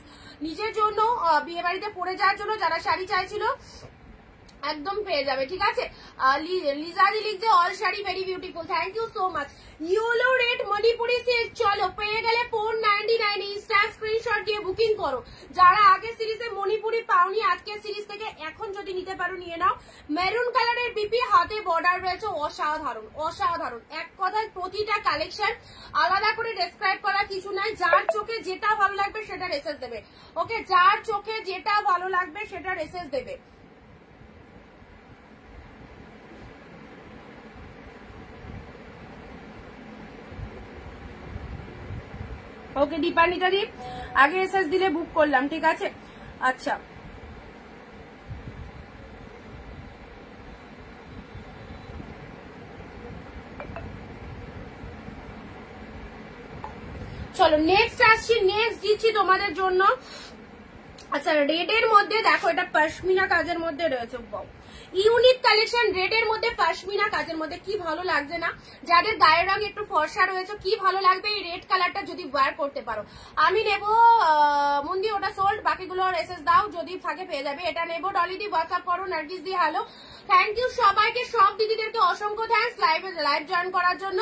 নিজের জন্য বিয়ে বাড়িতে পরে যাওয়ার জন্য যারা শাড়ি চাইছিল একদম পেয়ে যাবে, ঠিক আছে। লিজাদি লিখছে all sari very beautiful, thank you so much. Yellow red Manipuri silk, চলো পেয়ে গেলে 499। ইনস্ট্যান্ট স্ক্রিনশট দিয়ে বুকিং করো। যারা আগের সিরিজে মণিপুরি পাওনি আজকের সিরিজ থেকে এখন যদি নিতে পারো নিয়ে নাও। মেরুন কালারের বিপি, হাতে বর্ডার রয়েছে, অসাধারণ অসাধারণ। এক কথায় প্রতিটা কালেকশন আলাদা করে ডেসক্রাইব করা কিছু নাই, যার চোখে যেটা ভালো লাগবে সেটা রেসেস দেবে, ওকে। যার চোখে যেটা ভালো লাগবে সেটা রেসেস দেবে। ওকে দীপান্বিতা দি আগে এসএস দিলে বুক করলাম, ঠিক আছে। আচ্ছা চলো নেক্সট আসছি, নেক্সট দিচ্ছি তোমাদের জন্য। আচ্ছা রেড এর মধ্যে দেখো, এটা পশমিনা কাজের মধ্যে রয়েছে, ইউনিক কালেকশন। রেড এর মধ্যে পশমিনা কাজের মধ্যে কি ভালো লাগছে না? যাদের গায়ের রং একটু ফর্সা রয়েছে কি ভালো লাগবে এই রেড কালারটা যদি ওয়্যার করতে পারো। আমি নেব মন্দি, ওটা সোল্ড, বাকিগুলো এসএস দাও, যদি থাকে পেয়ে যাবে। এটা নেব, ডলি দি হোয়াটসঅ্যাপ করো, নার্গিস দি হ্যালো, থ্যাংক ইউ সবাইকে, সব দিদিদেরকে অসংখ্য থ্যাংকস লাইভ জয়েন করার জন্য।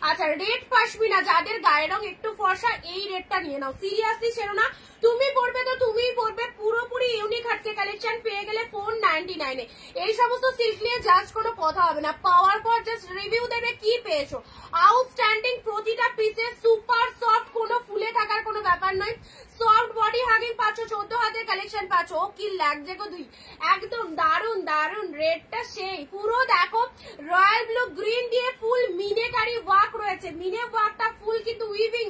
আচ্ছা রেড পশমিনা, যাদের গায়ের রং একটু ফর্সা এই রেডটা নিয়ে নাও, সিরিয়াসলি সেরো না, তুমি পড়বে তো তুমিই পড়বে, পুরোপুরি ইউনিক হাটকে কালেকশন পেয়ে গেলে 499 এ। এই সমস্ত সিল্ক নিয়ে জাস্ট কোনো কথা হবে না, পাওয়ার পর জাস্ট রিভিউ দেবে কি পেয়েছো। আউটস্ট্যান্ডিং, প্রতিটা পিসে সুপার সফট, কোনো ফুলে থাকার কোনো ব্যাপার নয়, সফট বডি হাগিং পাচ্ছ, 14 হাতের কালেকশন পাচ্ছ। ও কি লাগছে গো দুই, একদম দারুন দারুন। রেডটা সেই পুরো দেখো রয়্যাল ব্লু গ্রিন দিয়ে ফুল মিনেকারি ওয়ার্ক রয়েছে, মিনে ওয়ার্কটা ফুল কিন্তু উইভিং,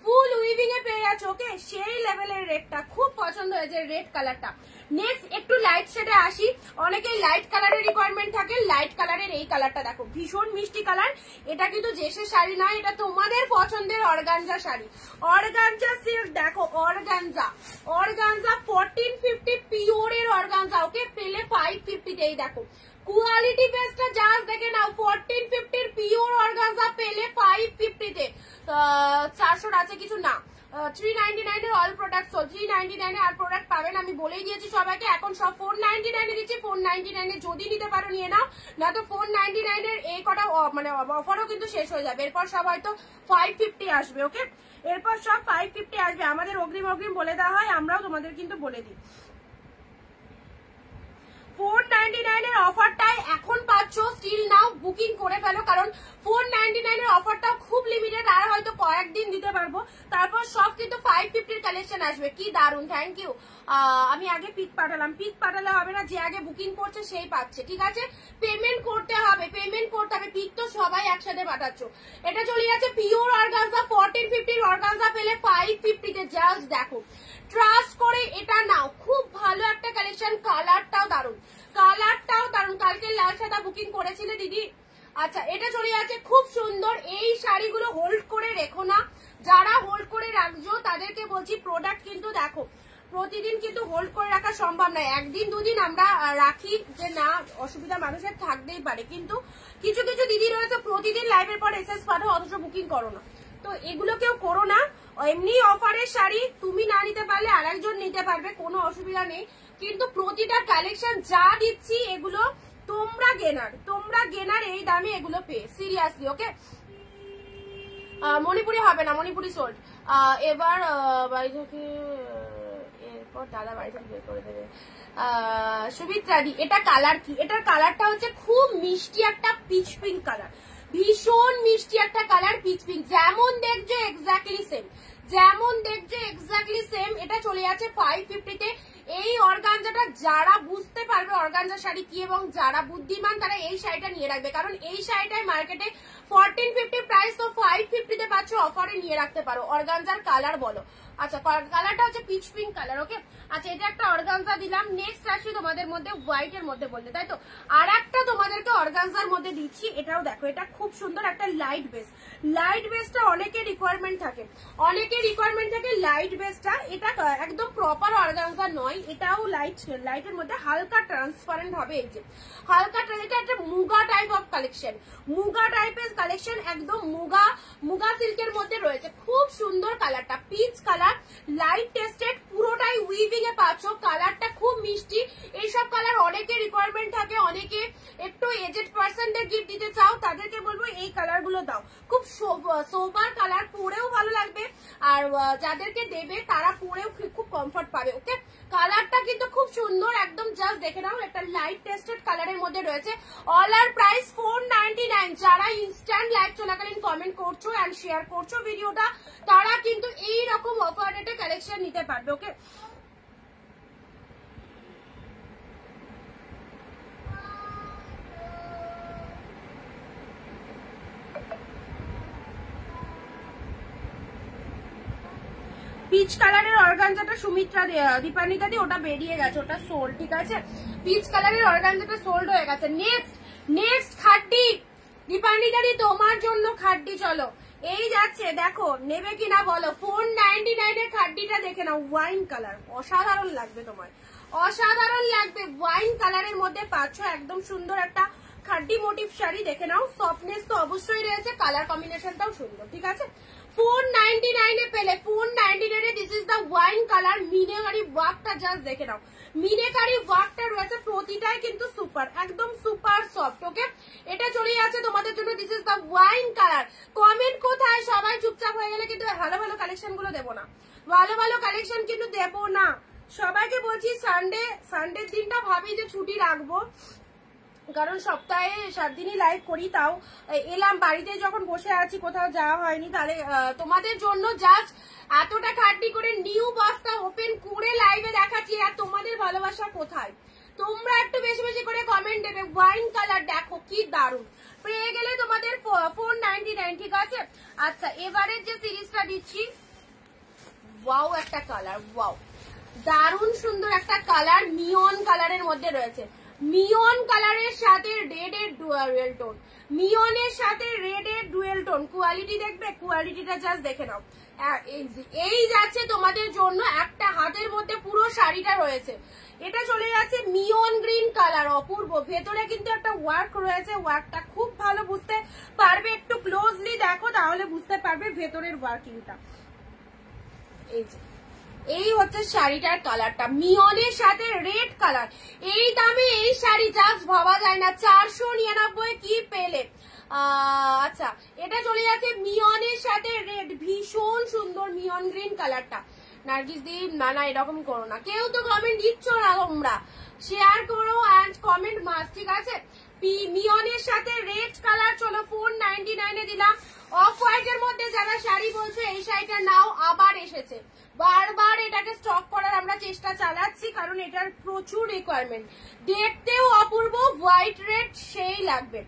ফুল উইভিং এ পেয়ে যাচ্ছে, ওকে। সেই লেভেলের রেডটা খুব পছন্দ হয়েছে রেড কালারটা। নেক্সট একটু লাইট শেডে আসি, অনেকেই লাইট কালারের রিকোয়ারমেন্ট থাকে। লাইট কালারের এই কালারটা দেখো, ভীষণ মিষ্টি কালার। এটা কিন্তু জেসের শাড়ি নয়, এটা তোমাদের পছন্দের অর্গানজা শাড়ি, অর্গানজা সিল্ক। দেখো অর্গানজা, অর্গানজা 1450 পিওরের অর্গানজা, ওকে। পেলে 550 তেই দেখো কোয়ালিটি বেসটা জাস্ট দেখে নাও, 1450 পিওর অর্গানজা পেলে 550 তে। 400 আছে কিছু না, 399 এর অল প্রোডাক্ট সোল। 399 আর প্রোডাক্ট পাবেন, আমি বলেই দিয়েছি সবাইকে। এখন সব 499 এ দিচ্ছি। 499 এ যদি নিতে পারো নিয়ে নাও, না তো 499 এর এই কটা মানে অফারও কিন্তু শেষ হয়ে যাবে। এরপর সব হয়তো 550 আসবে। ওকে, এরপর সব 550 আসবে। আমাদের অগ্রিম বলে দেওয়া হয়, আমরাও তোমাদের কিন্তু বলে দিই। 499 এর অফারটাই এখন পাচ্ছ, স্টিল নাও, বুকিং করে ফেলো, কারণ 499 এর অফারটাও খুব লিমিটেড, আর হয়তো কয়েকদিন দিতে পারবো। তারপর সব কিন্তু 550 কালেকশন আসবে। কি দারুন, থ্যাংক ইউ। আমি আগে পিক পাঠালাম, পিক পাঠালে হবে না, যে আগে বুকিং করছে সেই পাচ্ছে। ঠিক আছে, পেমেন্ট করতে হবে, পিক তো সবাই একসাথে পাঠাচ্ছ। এটা চলে যাচ্ছে পিওর অর্গানজা, 1450 অর্গানজা পেলে 550 তে। জাস্ট দেখো, ট্রাস্ট করে এটা নাও, খুব ভালো একটা কালেকশন। কালারটাও দারুন, কালকে লাল সাদা বুকিং করেছিলে দিদি। আচ্ছা, এটা চলে যাচ্ছে, খুব সুন্দর। এই শাড়িগুলো হোল্ড করে রেখো না, যারা হোল্ড করে রাখছো তাদেরকে বলছি, প্রোডাক্ট কিন্তু দেখো প্রতিদিন কিন্তু হোল্ড করে রাখা সম্ভব নয়। একদিন দুদিন আমরা রাখি, যে না অসুবিধা মানুষের থাকতেই পারে, কিন্তু কিছু কিছু দিদি রয়েছে প্রতিদিন লাইভের পর এসএস পাঠো, অথচ বুকিং করো না। তো এগুলো কেউ করো না। এমনি অফারের শাড়ি তুমি না নিতে পারলে আরেকজন নিতে পারবে, কোনো অসুবিধা নেই। কিন্তু প্রতিটা কালেকশন যা দিচ্ছি এগুলো তোমরা গেনার এই দামে এগুলো পেয়ে, সিরিয়াসলি। ওকে, মণিপুরি হবে না, মণিপুরি সোল্ড। এবার বাড়ি থেকে, এরপর দাদা বাড়ি থেকে বের করে দেবে। সুমিত্রাদি, এটা কালার কি? এটার কালারটা হচ্ছে খুব মিষ্টি একটা পিচ পিঙ্ক কালার, ভীষণ মিষ্টি একটা কালার, পিচ পিঙ্ক। যেমন দেখছো এক্স্যাক্টলি সেম, এটা চলে যাচ্ছে 550 তে। এই অর্গানজাটা যারা বুঝতে পারবে অর্গানজা শাড়ি কি, এবং যারা বুদ্ধিমান তারা এই শাড়িটা নিয়ে রাখবে, কারণ এই শাড়িটাই মার্কেটে 1450 প্রাইস, তো 550 তে পাচ্ছ, অফারে নিয়ে রাখতে পারো। অর্গানজার কালার বলো। আচ্ছা, কালারটা হচ্ছে পিচ পিঙ্ক কালার। ওকে, আচ্ছা, এটা একটা অর্গানজা দিলাম। নেক্সট আসি তোমাদের মধ্যে হোয়াইট এর মধ্যে বলতে, তাই তো। আর একটা তোমাদেরকে অর্গানজার মধ্যে দিচ্ছি, এটাও দেখো, এটা খুব সুন্দর একটা লাইট বেসটা অনেকের রিকোয়ারমেন্ট থাকে, লাইট বেসটা। এটা একদম প্রপার অর্গানজা নয়, এটাও লাইটের মধ্যে হালকা ট্রান্সপারেন্ট হবে। এই যে হালকা, এটা একটা muga type of collection, muga টাইপের কালেকশন, একদম মুগা সিল্কের মধ্যে রয়েছে। খুব সুন্দর কালারটা, পিচ কালার, লাইট টেস্টেড, পুরোটাই উইভিং এ পাচ্ছ। কালারটা খুব মিষ্টি। এইসব কালার অনেকের রিকোয়ারমেন্ট থাকে, অনেকে একটু এজেড পার্সনদের গিফট দিতে চাও, তাদেরকে বলবো এই কালার গুলো দাও। খুব সোবার কালার, পরেও ভালো লাগবে, আর যাদেরকে দেবে তারা পরেও খুব কমফর্ট পাবে। ওকে, কালারটা কিন্তু খুব সুন্দর, একদম জাস্ট দেখে নাও, একটা লাইট টেস্টেড কালারের মধ্যে রয়েছে। অল আর প্রাইস 499। যারা ইনস্ট্যান্ট লাইভ চলাকালীন কমেন্ট করছো এন্ড শেয়ার করছো ভিডিওটা, তারা কিন্তু এইরকম অফার রেটে কালেকশন নিতে পারবে। ওকে, পিচ কালারের অর্গানজাটা সুমিত্রা দীপানিতা দি, ওটা বেরিয়ে গেছে, ওটা সোল্ড। ঠিক আছে, পিচ কালারের অর্গানজাটা সোল্ড হয়ে গেছে। নেক্সট খাড্ডি দীপানিতা দি, তোমার জন্য খাড্ডি। চলো, এই যাচ্ছে, দেখো নেবে কিনা বলো। 499 এর খাড্ডিটা দেখে নাও, ওয়াইন কালার, অসাধারণ লাগবে তোমার, ওয়াইন কালারের মধ্যে পাচ্ছ। একদম সুন্দর একটা খাড্ডি মোটিভ শাড়ি, দেখে নাও। সফটনেস তো অবশ্যই রয়েছে, কালার কম্বিনেশনটাও সুন্দর। ঠিক আছে, 499 এ পেলে। 499 এ this is the wine colour. Meenakari ওয়ার্কটা জাস্ট দেখে নাও, মিনেকারি ওয়ার্কটা রয়েছে, প্রতিটাই কিন্তু সুপার, একদম সুপার সফট। ওকে, এটা চলে যাচ্ছে তোমাদের জন্য, this is the wine colour. Comment কোথায়? সবাই চুপচাপ হয়ে গেলে কিন্তু ভালো কালেকশন গুলো দেবো না, ভালো কালেকশন কিন্তু দেবো না। সবাইকে বলছি, সানডের দিনটা ভাবি যে ছুটি রাখবো, কারণ সপ্তাহে 7 দিনই লাইভ করি। তাও এলাম, বাড়িতে যখন বসে আছি, কোথাও যাওয়া হয়নি, তাহলে তোমাদের জন্য জাস্ট এতটা খাটনি করে নিউ বক্সটা ওপেন করে লাইভে দেখাচ্ছি। আর তোমাদের ভালোবাসা কোথায়? তোমরা একটু বেশি বেশি করে কমেন্ট দেবে। ওয়াইন কালার দেখো কি দারুণ, পেয়ে গেলে তোমাদের 499। ঠিক আছে, আচ্ছা, এবারের যে সিরিজটা দিচ্ছি, ওয়াও একটা কালার, ওয়াও দারুণ সুন্দর একটা কালার, নিয়ন কালারের মধ্যে রয়েছে। মিয়ন কালারের সাথে রেডের ডুয়েল টোন, মিয়নের সাথে রেডের ডুয়েল টোন। কোয়ালিটি দেখবে, কোয়ালিটিটা জাস্ট দেখে নাও। এই যাচ্ছে তোমাদের জন্য, একটা হাতের মধ্যে পুরো শাড়িটা রয়েছে। এটা চলে যাচ্ছে মিয়ন গ্রিন কালার, অপূর্ব। ভেতরে কিন্তু একটা ওয়ার্ক রয়েছে, ওয়ার্কটা খুব ভালো বুঝতে পারবে, একটু ক্লোজলি দেখো তাহলে বুঝতে পারবে ভেতরের ওয়ার্কিংটা। এই হচ্ছে শাড়িটার কালারটা, মিয়নের সাথে রেড কালার। এই দামে এই শাড়ি জাস্ট ভাবা যায় না। 499 কি পেলে। আচ্ছা, এটা চলে যাচ্ছে মিয়নের সাথে রেড, ভীষণ সুন্দর মিয়ন গ্রিন কালারটা। নার্গিস দি না না এরকম করো না, কেউ তো কমেন্ট দিচ্ছ না, তোমরা শেয়ার করো অ্যান্ড কমেন্ট মাস, ঠিক আছে। মিয়নের সাথে রেড কালার, চলো 499 এ দিলাম। অফ হোয়াইটের মধ্যে যারা শাড়ি বলছো এই শাড়িটা নাও, আবার এসেছে, বারবার এটাকে স্টক করার আমরা চেষ্টা চালাচ্ছি, কারণ এটার প্রচুর রিকোয়ারমেন্ট, দেখতেও অপূর্ব, হোয়াইট রেড সেই লাগবে।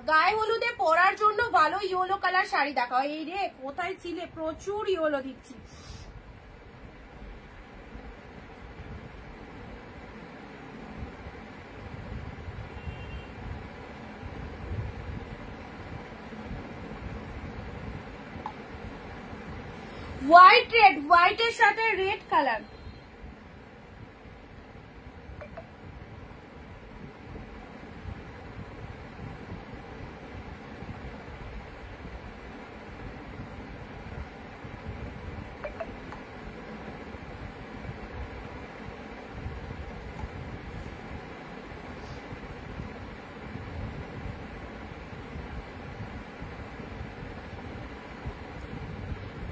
গায়ে হলুদে পরার জন্য ভালো ইয়েলো কালার শাড়ি দেখাও। এই রে কোথায় ছিলে, প্রচুর ইয়েলো দিচ্ছি। হোয়াইট রেড, হোয়াইটের সাথে রেড কালার।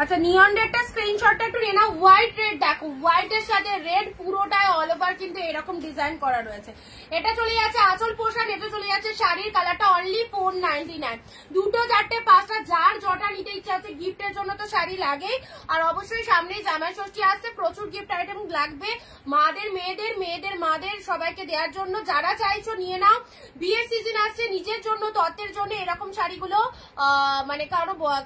আচ্ছা, নিয়ন রেডটা স্ক্রিনশটটা একটু নিয়ে নাও। হোয়াইট রেড দেখো, হোয়াইটের সাথে রেড পুরোটায় অল ওভার কিন্তু এরকম ডিজাইন করা রয়েছে। এটা চলে যাচ্ছে আঁচল পোশাক, এটা চলে যাচ্ছে শাড়ির কালারটা অনলি 499। দুটো চারটে পাঁচটা, যার জটা নিতে ইচ্ছা আছে, গিফটের জন্য তো শাড়ি লাগেই, আর অবশ্যই সামনেই জামাই ষষ্ঠী আসছে, প্রচুর গিফট আইটেম লাগবে মাদের, মেয়েদের, মেয়েদের মাদের সবাইকে দেওয়ার জন্য। যারা চাইছো নিয়ে নাও, বিয়ের সিজন আসছে, নিজের জন্য তত্ত্বের জন্য এরকম শাড়িগুলো মানে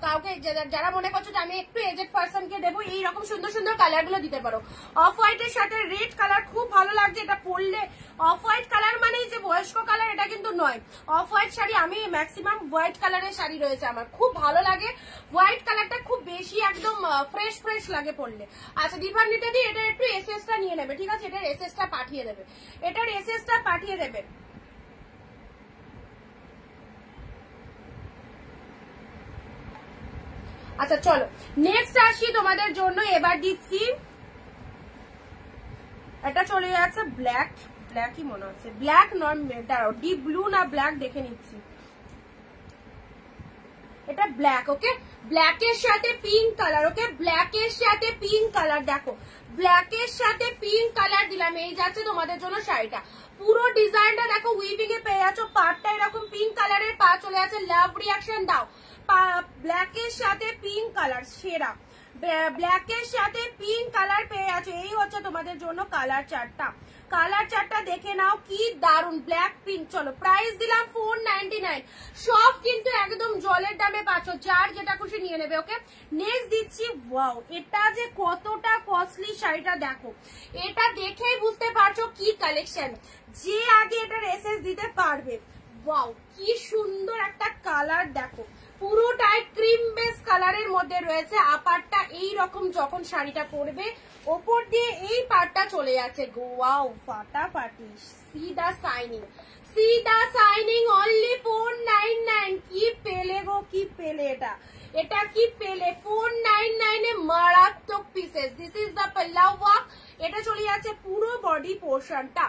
কাউকে যারা মনে করছো যে আমি একটু এজেড পার্সনকে দেবো, এইরকম সুন্দর সুন্দর কালার গুলো দিতে পারো। অফ হোয়াইটের সাথে রেড কালার খুব ভালো লাগছে, এটা পরলে অফ হোয়াইট কালার মানে যে বয়স্ক কালার এটা কিন্তু নয়। অফ হোয়াইট শাড়ি, আমি ম্যাক্সিমাম হোয়াইট কালারের শাড়ি রয়েছে আমার, খুব ভালো লাগে হোয়াইট কালারটা, খুব বেশি একদম ফ্রেশ ফ্রেশ লাগে পরলে। আচ্ছা, দীপান্বিতা দি এটা একটু এসএসটা নিয়ে নেবে, ঠিক আছে, এটার এসএসটা পাঠিয়ে দেবে, এটার এসএসটা পাঠিয়ে দেবে। আচ্ছা চলো নেক্সট আসি তোমাদের জন্য, এবার দিচ্ছি এটা চলে যাচ্ছে ব্ল্যাক, ব্ল্যাকই মনে হচ্ছে, ব্ল্যাক নন, দাঁড়াও ডিপ ব্লু না ব্ল্যাক দেখে নিচ্ছি। এটা ব্ল্যাক, ওকে, ব্ল্যাকের সাথে পিঙ্ক কালার, ওকে, ব্ল্যাকের সাথে পিঙ্ক কালার, দেখো ব্ল্যাকের সাথে পিঙ্ক কালার দিলাম। এই যাচ্ছে তোমাদের জন্য শাড়িটা, পুরো ডিজাইনটা দেখো উইভিং এ পেয়ে যাচ্ছ, পাড়টা এরকম পিঙ্ক কালারের, পা চলে যাচ্ছে লাভ রিয়াকশন দাও। ব্ল্যাকের সাথে পিঙ্ক কালার সেরা, ব্ল্যাকের সাথে পিঙ্ক কালার পেয়ে যাচ্ছ। এই হচ্ছে তোমাদের জন্য কালার চারটা, কালার চারটা দেখে নাও কি দারুন, ব্ল্যাক পিঙ্ক। চলো প্রাইস দিলাম 499, সব কিন্তু একদম জলের দামে পাচ্ছ, যার যেটা খুশি নিয়ে নেবে, ওকে। নেক্সট দিচ্ছি, ওয়াও, এটা যে কতটা কস্টলি শাড়িটা দেখো, এটা দেখেই বুঝতে পারছো কি কালেকশন, যে আগে এটার এসএস দিতে পারবে। ওয়াও, কি সুন্দর একটা কালার দেখো, পুরোটাই ক্রিম বেস কালারের মধ্যে রয়েছে। আপারটা এই রকম যখন শাড়িটা পরবে, ওপর দিয়ে এই পাটটা চলে যাচ্ছে, ওয়াও ফাটাফাটি। সি দা শাইনিং, সি দা শাইনিং, অনলি 499। কি পেলে গো, কি পেলে, এটা এটা কি পেলে, 499 এ মারাত্মক পিসেস। দিস ইজ দা পাল্লা ওয়ার্ক, এটা চলে যাচ্ছে পুরো বডি পোর্শনটা,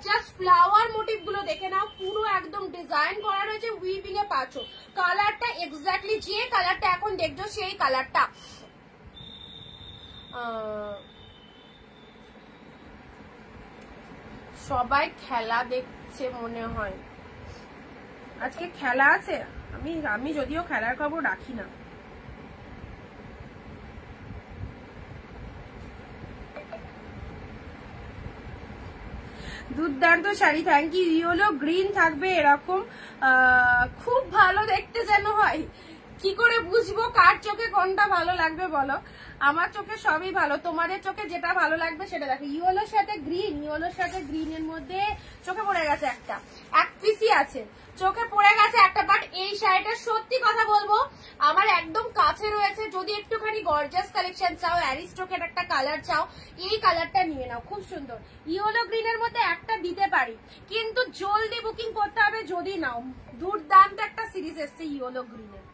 জাস্ট ফ্লাওয়ার মোটিভ গুলো দেখে নাও, পুরো একদম ডিজাইন করা রয়েছে, উইভিং এ পাচ্ছ। কালারটা এক্স্যাক্টলি যে কালারটা এখন দেখছো সেই কালারটা। সবাই খেলা দেখছে মনে হয়, আজকে খেলা আছে। আমি যদিও খেলার খবর রাখি না। দুর্দান্ত sari, thank you. Yellow green থাকবে এরকম, খুব ভালো দেখতে যেন হয়। কি করে বুঝবো কার চোখে কোনটা ভালো লাগবে বলো? আমার চোখে সবই ভালো, তোমাদের চোখে যেটা ভালো লাগবে সেটা দেখো। ইয়েলোর সাথে গ্রিন, ইয়েলোর সাথে গ্রিনের মধ্যে চোখে পড়ে গেছে একটা, এক পিসই আছে, চোখে পড়ে গেছে একটা। বাট এই শাড়িটা সত্যি কথা বলবো আমার একদম কাছে রয়েছে। যদি একটুখানি গর্জাস কালেকশন চাও, অ্যারিস্টোকেট একটা কালার চাও, এই কালারটা নিয়ে নাও, খুব সুন্দর। ইয়েলো গ্রিনের মধ্যে একটা দিতে পারি, কিন্তু জলদি বুকিং করতে হবে যদি নাও। দুর্দান্ত একটা সিরিজ এসছে ইয়েলো গ্রিনের,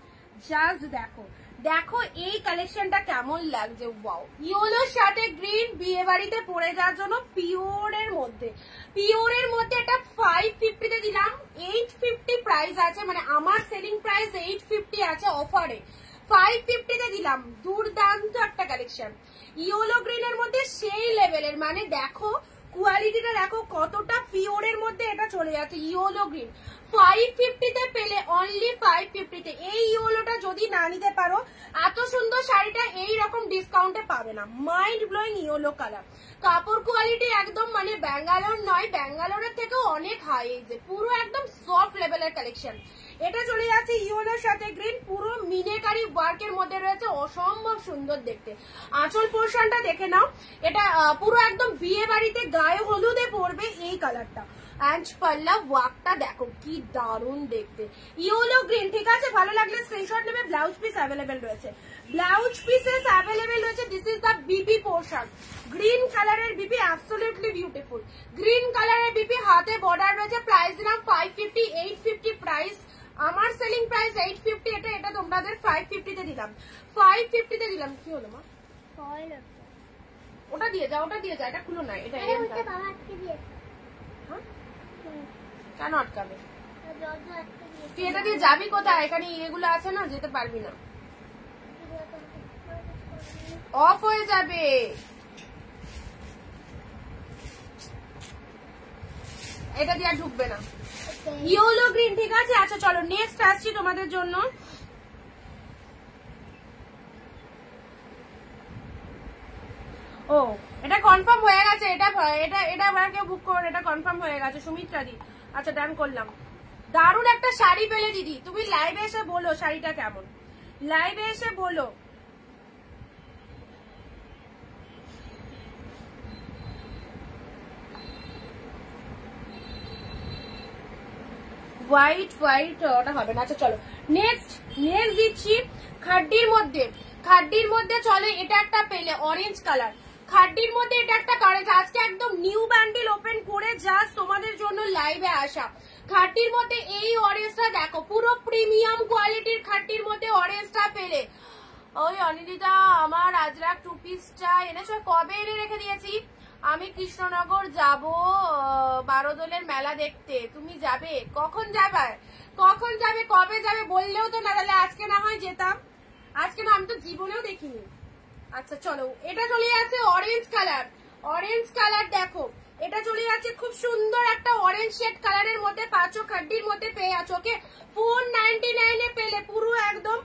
জাস্ট দেখো দেখো এই কালেকশনটা কেমন লাগছে, ওয়াও। ইয়েলোর সাথে গ্রিন, বিয়ে বাড়িতে পরে যাওয়ার জন্য পিওরের মধ্যে, এটা 550 তে দিলাম। 850 প্রাইস আছে, মানে আমার সেলিং প্রাইস 850 আছে, অফারে 550 তে দিলাম। দুর্দান্ত একটা কালেকশন, ইয়েলো গ্রিনের মধ্যে সেই লেভেলের, মানে দেখো কোয়ালিটিটা দেখো কতটা পিওরের মধ্যে এটা চলে যাচ্ছে। ইয়েলো গ্রিন 550 তে পেলে, অনলি 550 তে। এই ইয়েলোটা যদি না নিতে পারো, এত সুন্দর শাড়িটা এই রকম ডিসকাউন্টে পাবে না। মাইন্ড ব্লোয়িং ইয়েলো কালার, কাপড় কোয়ালিটি একদম মানে ব্যাঙ্গালোর নয়, ব্যাঙ্গালোরের থেকেও অনেক হাই, এই যে পুরো একদম সফট লেভেলের কালেকশন। এটা চলে যাচ্ছে ইয়েলোর সাথে গ্রিন, পুরো মিনেকারি ওয়ার্কের মধ্যে রয়েছে, অসম্ভব সুন্দর দেখতে। আঁচল পোর্শনটা দেখে নাও, এটা পুরো একদম বিয়ে বাড়িতে গায়ে হলুদে পড়বে এই কালারটা। অ্যান্ড পাল্লা ওয়ার্কটা দেখো কি দারুণ দেখতে, ইয়েলো গ্রিন। ঠিক আছে, ভালো লাগলে স্ক্রিনশট নেবে। ব্লাউজ পিস অ্যাভেলেবেল রয়েছে, ব্লাউজ পিসেস অ্যাভেলেবেল রয়েছে। This is the BP portion, green কালারের বিপি, অ্যাবসলিউটলি বিউটিফুল গ্রিন কালারের বিপি, হাতে বর্ডার রয়েছে। প্রাইস দিলাম 550, 850 প্রাইস, আমার সেলিং প্রাইস 850, এটা তোমাদের 550 তে দিলাম, 550 তে দিলাম। কি হলো মা? ওটা দিয়ে যাও, এটা খুলো না, এটা কেন আটকাবে? তুই এটা দিয়ে যাবি কোথায়? এখানে এগুলো আছে না, যেতে পারবি না, অফ হয়ে যাবে। এটা দিয়ে আর ঢুকবে না, ইয়েলো গ্রিন। ঠিক আছে, আচ্ছা চলো নেক্সট আসছি তোমাদের জন্য। ও এটা কনফার্ম হয়ে গেছে, এটা আবার কেউ বুক করো, এটা কনফার্ম হয়ে গেছে সুমিত্রা দি। আচ্ছা ডান করলাম। দারুণ একটা শাড়ি পেলে দিদি, তুমি লাইভে এসে বলো শাড়িটা কেমন, লাইভে এসে বলো। হোয়াইট ওটা হবে না। আচ্ছা চলো নেক্সট দিচ্ছি খাড্ডির মধ্যে চলে, এটা একটা পেলে অরেঞ্জ কালার, খাড্ডির মধ্যে এটা একটা কারেন্ট। আজকে একদম নিউ ব্যান্ডেল ওপেন করে জাস্ট তোমাদের জন্য লাইভে আসা। খাড্ডির মধ্যে এই অরেঞ্জটা দেখো, পুরো প্রিমিয়াম কোয়ালিটির খাড্ডির মধ্যে অরেঞ্জটা পেলে। ওই অনিদিতা আমার আজরাক 2 পিসটা এনেছো, কবে এনে রেখে দিয়েছি। আমি কৃষ্ণনগর যাব বারোদোলের মেলা দেখতে, তুমি যাবে? কখন যাবে কবে যাবে বললেও তো না, তাহলে আজকে না হয় যেতাম। আজকে না, আমি তো জীবনেও দেখিনি। আচ্ছা চলো, এটা চলে যাচ্ছে অরেঞ্জ কালার দেখো, এটা চলে যাচ্ছে খুব সুন্দর একটা অরেঞ্জ শেড কালারের মধ্যে, পাঁচো খাড্ডির মধ্যে পেয়ে আছো। ওকে 499 এ পেলে, পুরো একদম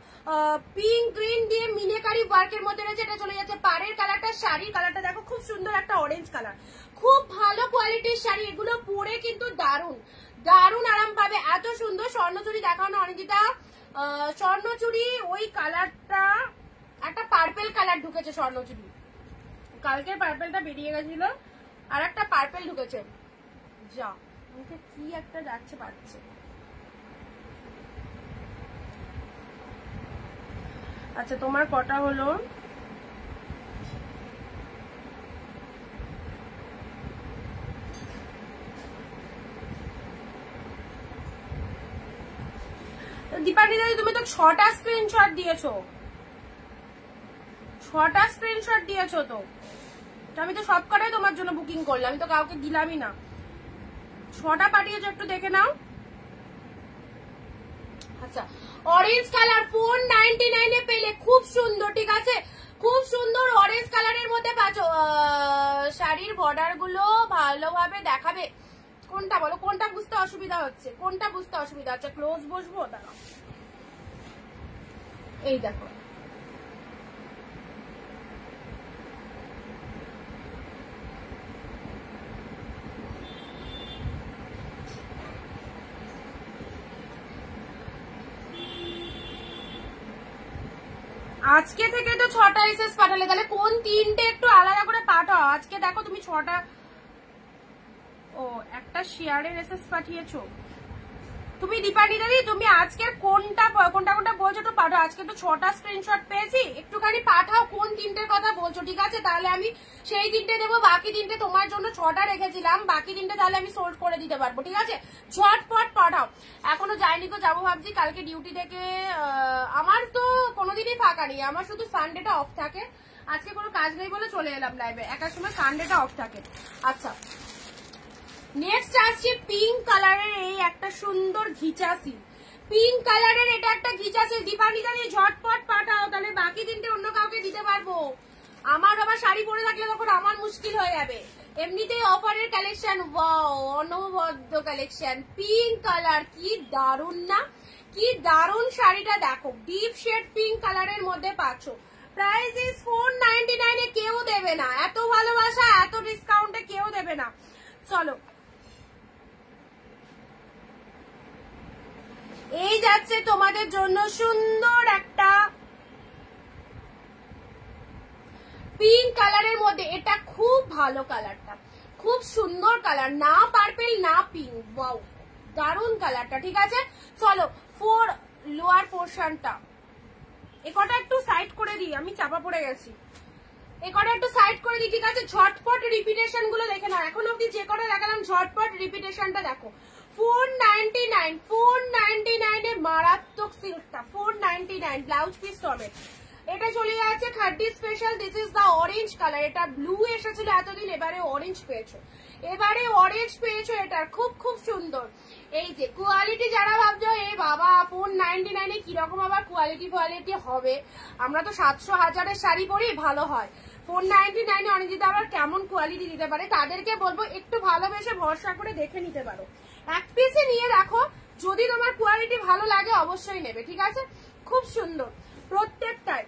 পিঙ্ক গ্রিন দিয়ে মিনেকারি ওয়ার্কের মধ্যে রয়েছে। এটা চলে যাচ্ছে পাড়ের কালারটা, শাড়ির কালারটা দেখো খুব সুন্দর একটা অরেঞ্জ কালার, খুব ভালো কোয়ালিটির শাড়ি। এগুলো পরে কিন্তু দারুণ আরাম পাবে, এত সুন্দর। স্বর্ণচুরি দেখাও না অনিদিতা, স্বর্ণচুরি ওই কালারটা, একটা পার্পেল কালার ঢুকেছে স্বর্ণচুরি, কালকে পার্পেলটা বেরিয়ে গেছিল, আর একটা পার্পেল ঢুকেছে। যা মুখে কি একটা যাচ্ছে পাচ্ছে। আচ্ছা তোমার কটা হলো? দীপালি দাদি তুমি তো 6টা স্ক্রিনশট দিয়েছো, 6টা স্ক্রিনশট দিয়েছো তো, আমি তো সবকটাই তোমার জন্য বুকিং করলাম, আমি তো কাউকে দিলামই না। 6টা পাঠিয়েছো, একটু দেখে নাও। আচ্ছা অরেঞ্জ কালার 499 এ পেলে, খুব সুন্দর। ঠিক আছে, খুব সুন্দর অরেঞ্জ কালারের মধ্যে পাচ্ছো। শাড়ির বর্ডার গুলো ভালোভাবে দেখাবে, কোনটা বলো, কোনটা বুঝতে অসুবিধা হচ্ছে, ক্লোজ বসবো, দাঁড়াও। এই দেখো, আজকে থেকে তো 6টা এসএস পাঠালে, তাহলে কোন 3টে একটু আলাদা করে পাঠাও। আজকে দেখো তুমি 6টা, ও একটা শেয়ারের এসএস পাঠিয়েছো, তুমি দীপানি দাদি তুমি আজকে কোনটা কোনটা বলছো তো পাঠাও। আজকে তো 6টা স্ক্রিনশট পেয়েছি, একটুখানি পাঠাও কোন 3টের কথা বলছো, ঠিক আছে? তাহলে আমি সেই 3টে দেবো, বাকি 3টে তোমার জন্য 6টা রেখেছিলাম, বাকি 3টে তাহলে আমি সোল্ড করে দিতে পারবো, ঠিক আছে? ঝটপট পাঠাও। এখনো যাইনি তো, যাবো ভাবছি কালকে ডিউটি থেকে। আমার তো কোনোদিনই ফাঁকা নেই, আমার শুধু সানডেটা অফ থাকে। আজকে কোনো কাজ নেই বলে চলে এলাম লাইভে, একার সময় সানডেটা অফ থাকে। আচ্ছা, নেক্সট আসছে পিঙ্ক কালারের এই একটা সুন্দর ঘিচা সিল। পিঙ্ক কালারের এটা একটা ঘিচা সিল। দীপানিতা ঝটপট পাঠাও, তাহলে বাকি 3টে অন্য কাউকে দিতে পারবো। আমার আবার শাড়ি পরে থাকলে তখন আমার মুশকিল হয়ে যাবে। এমনিতেই অফারের কালেকশন, ওয়াও অনবদ্য কালেকশন। পিঙ্ক কালার কি দারুন না, কি দারুন শাড়িটা দেখো, ডিপ শেড পিঙ্ক কালারের মধ্যে পাচ্ছ। প্রাইস ইজ 499 এ কেউ দেবে না, এত ভালোবাসা এত ডিসকাউন্টে কেউ দেবে না। চলো, এই যাচ্ছে তোমাদের জন্য সুন্দর একটা পিঙ্ক কালারের মধ্যে। এটা খুব ভালো কালারটা, খুব সুন্দর কালার, না পার্পেল না পিঙ্ক, ওয়াও দারুন কালারটা, ঠিক আছে? চলো, লোয়ার পোর্শনটা এ কটা একটু সাইড করে দিই, আমি চাপা পড়ে গেছি, এ কটা একটু সাইড করে দিই, ঠিক আছে? ঝটপট রিপিটেশন গুলো দেখে নাও। এখন অব্দি যে কটা দেখালাম ঝটপট রিপিটেশনটা দেখো। 499 এ মারাত্মক সিল্কটা, 499 ব্লাউজ পিস সমেত। এটা চলে যাচ্ছে খাড্ডি special. This is the orange colour. এটা ব্লু এসেছিল এতদিন, এবারে অরেঞ্জ পেয়েছো, এবারে অরেঞ্জ পেয়েছো। এটা খুব খুব সুন্দর। এই যে কোয়ালিটি, যারা ভাবছো এই বাবা 499 এ কিরকম আবার কোয়ালিটি হবে, আমরা তো 700-1000 শাড়ি পরি, ভালো হয়। 499 এ অনেকদিন আবার কেমন কোয়ালিটি দিতে পারে, তাদেরকে বলবো একটু ভালোবেসে ভরসা করে দেখে নিতে পারো। এক পিসে নিয়ে রাখো, যদি তোমার কোয়ালিটি ভালো লাগে অবশ্যই নেবে, ঠিক আছে? খুব সুন্দর প্রত্যেকটাই।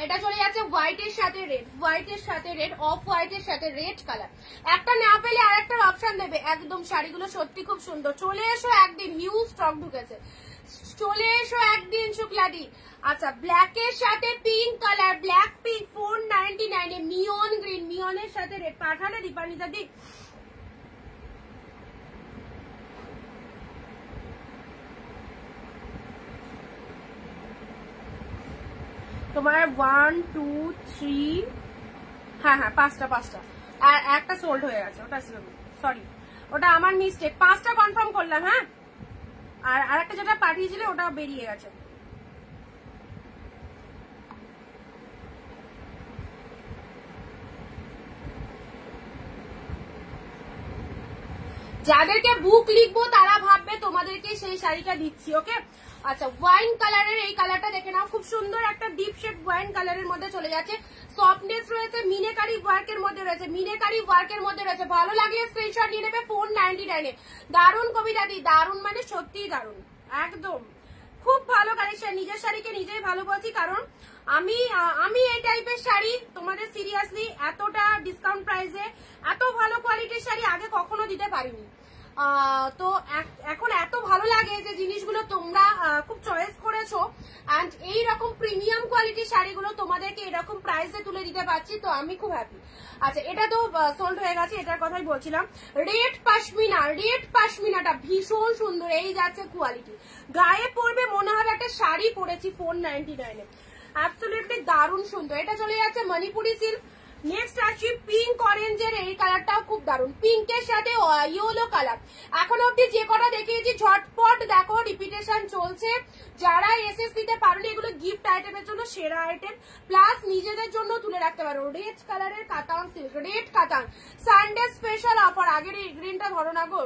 এটা চলে যাচ্ছে হোয়াইটের সাথে রেড, হোয়াইটের সাথে রেড, অফ হোয়াইটের সাথে রেড কালার। একটা না পেলে আর একটা অপশন দেবে। একদম শাড়িগুলো সত্যি খুব সুন্দর। চলে এসো একদিন, হিউজ স্টক ঢুকেছে, চলে এসো একদিন শুক্লাদি। আচ্ছা, ব্ল্যাকের সাথে পিঙ্ক কালার, ব্ল্যাক পিঙ্ক 499 এ। মিয়ন গ্রিন, মিয়নের সাথে রেড পাঠালে দীপানিতা দি। তোমার 1 2 3, হ্যাঁ 5টা আর একটা সোল্ড হয়ে গেছে, ওটা সরি, ওটা আমার মিস্টেক। 5টা কনফার্ম করলাম, হ্যাঁ। আর আরেকটা যেটা পাঠিয়েছিলে ওটা বেরিয়ে গেছে। যাদেরকে বুক লিখবো তারা ভাববে তোমাদেরকে সেই শাড়িটা দিচ্ছি, ওকে? আচ্ছা, ওয়াইন কালারের এই কালারটা দেখে নাও, খুব সুন্দর একটা ডিপ শেড ওয়াইন কালারের মধ্যে চলে যাচ্ছে। সফটনেস রয়েছে, মিনেকারি ওয়ার্কের মধ্যে রয়েছে, মিনেকারি ওয়ার্কের মধ্যে রয়েছে। ভালো লাগলে স্ক্রিনশট নিয়ে নেবে। 499 এ। দারুন কবিতা দি, দারুন মানে সত্যিই দারুন, একদম খুব ভালো কালেকশন। নিজের শাড়িকে নিজেই ভালো বলছি, কারণ আমি এই টাইপের শাড়ি তোমাদের সিরিয়াসলি এতটা ডিসকাউন্ট প্রাইসে এত ভালো কোয়ালিটির শাড়ি আগে কখনো দিতে পারিনি। তো এখন এত ভালো লাগে যে জিনিসগুলো তোমরা খুব চয়েস করেছো, এন্ড এইরকম প্রিমিয়াম কোয়ালিটির শাড়িগুলো তোমাদেরকে এরকম প্রাইসে তুলে দিতে পারছি, তো আমি খুব হ্যাপি। আচ্ছা, এটা তো সোল্ড হয়ে গেছে, এটার কথাই বলছিলাম। রেড পাশমিনা, রেড পাশমিনাটা ভীষণ সুন্দর। এই যাচ্ছে কোয়ালিটি, গায়ে পরবে মনে হবে একটা শাড়ি পরেছি 499 এ। অ্যাবসলিউটলি দারুণ সুন্দর। এটা চলে যাচ্ছে মণিপুরি সিল্ক। নেক্সট আসছি পিঙ্ক অরেঞ্জের, এই কালারটাও খুব দারুণ, পিঙ্কের সাথে ইয়েলো কালার। এখন অব্দি যে কটা দেখিয়েছি ঝটপট দেখো, রিপিটেশন চলছে। যারা এসএসপি তে পারলে এগুলো গিফট আইটেমের জন্য সেরা আইটেম, প্লাস নিজেদের জন্য তুলে রাখতে পারো। রেড কালারের কাতান সিল্ক, রেড কাতান সানডে স্পেশাল অফার। আগের এই গ্রিনটা ধরো না গো,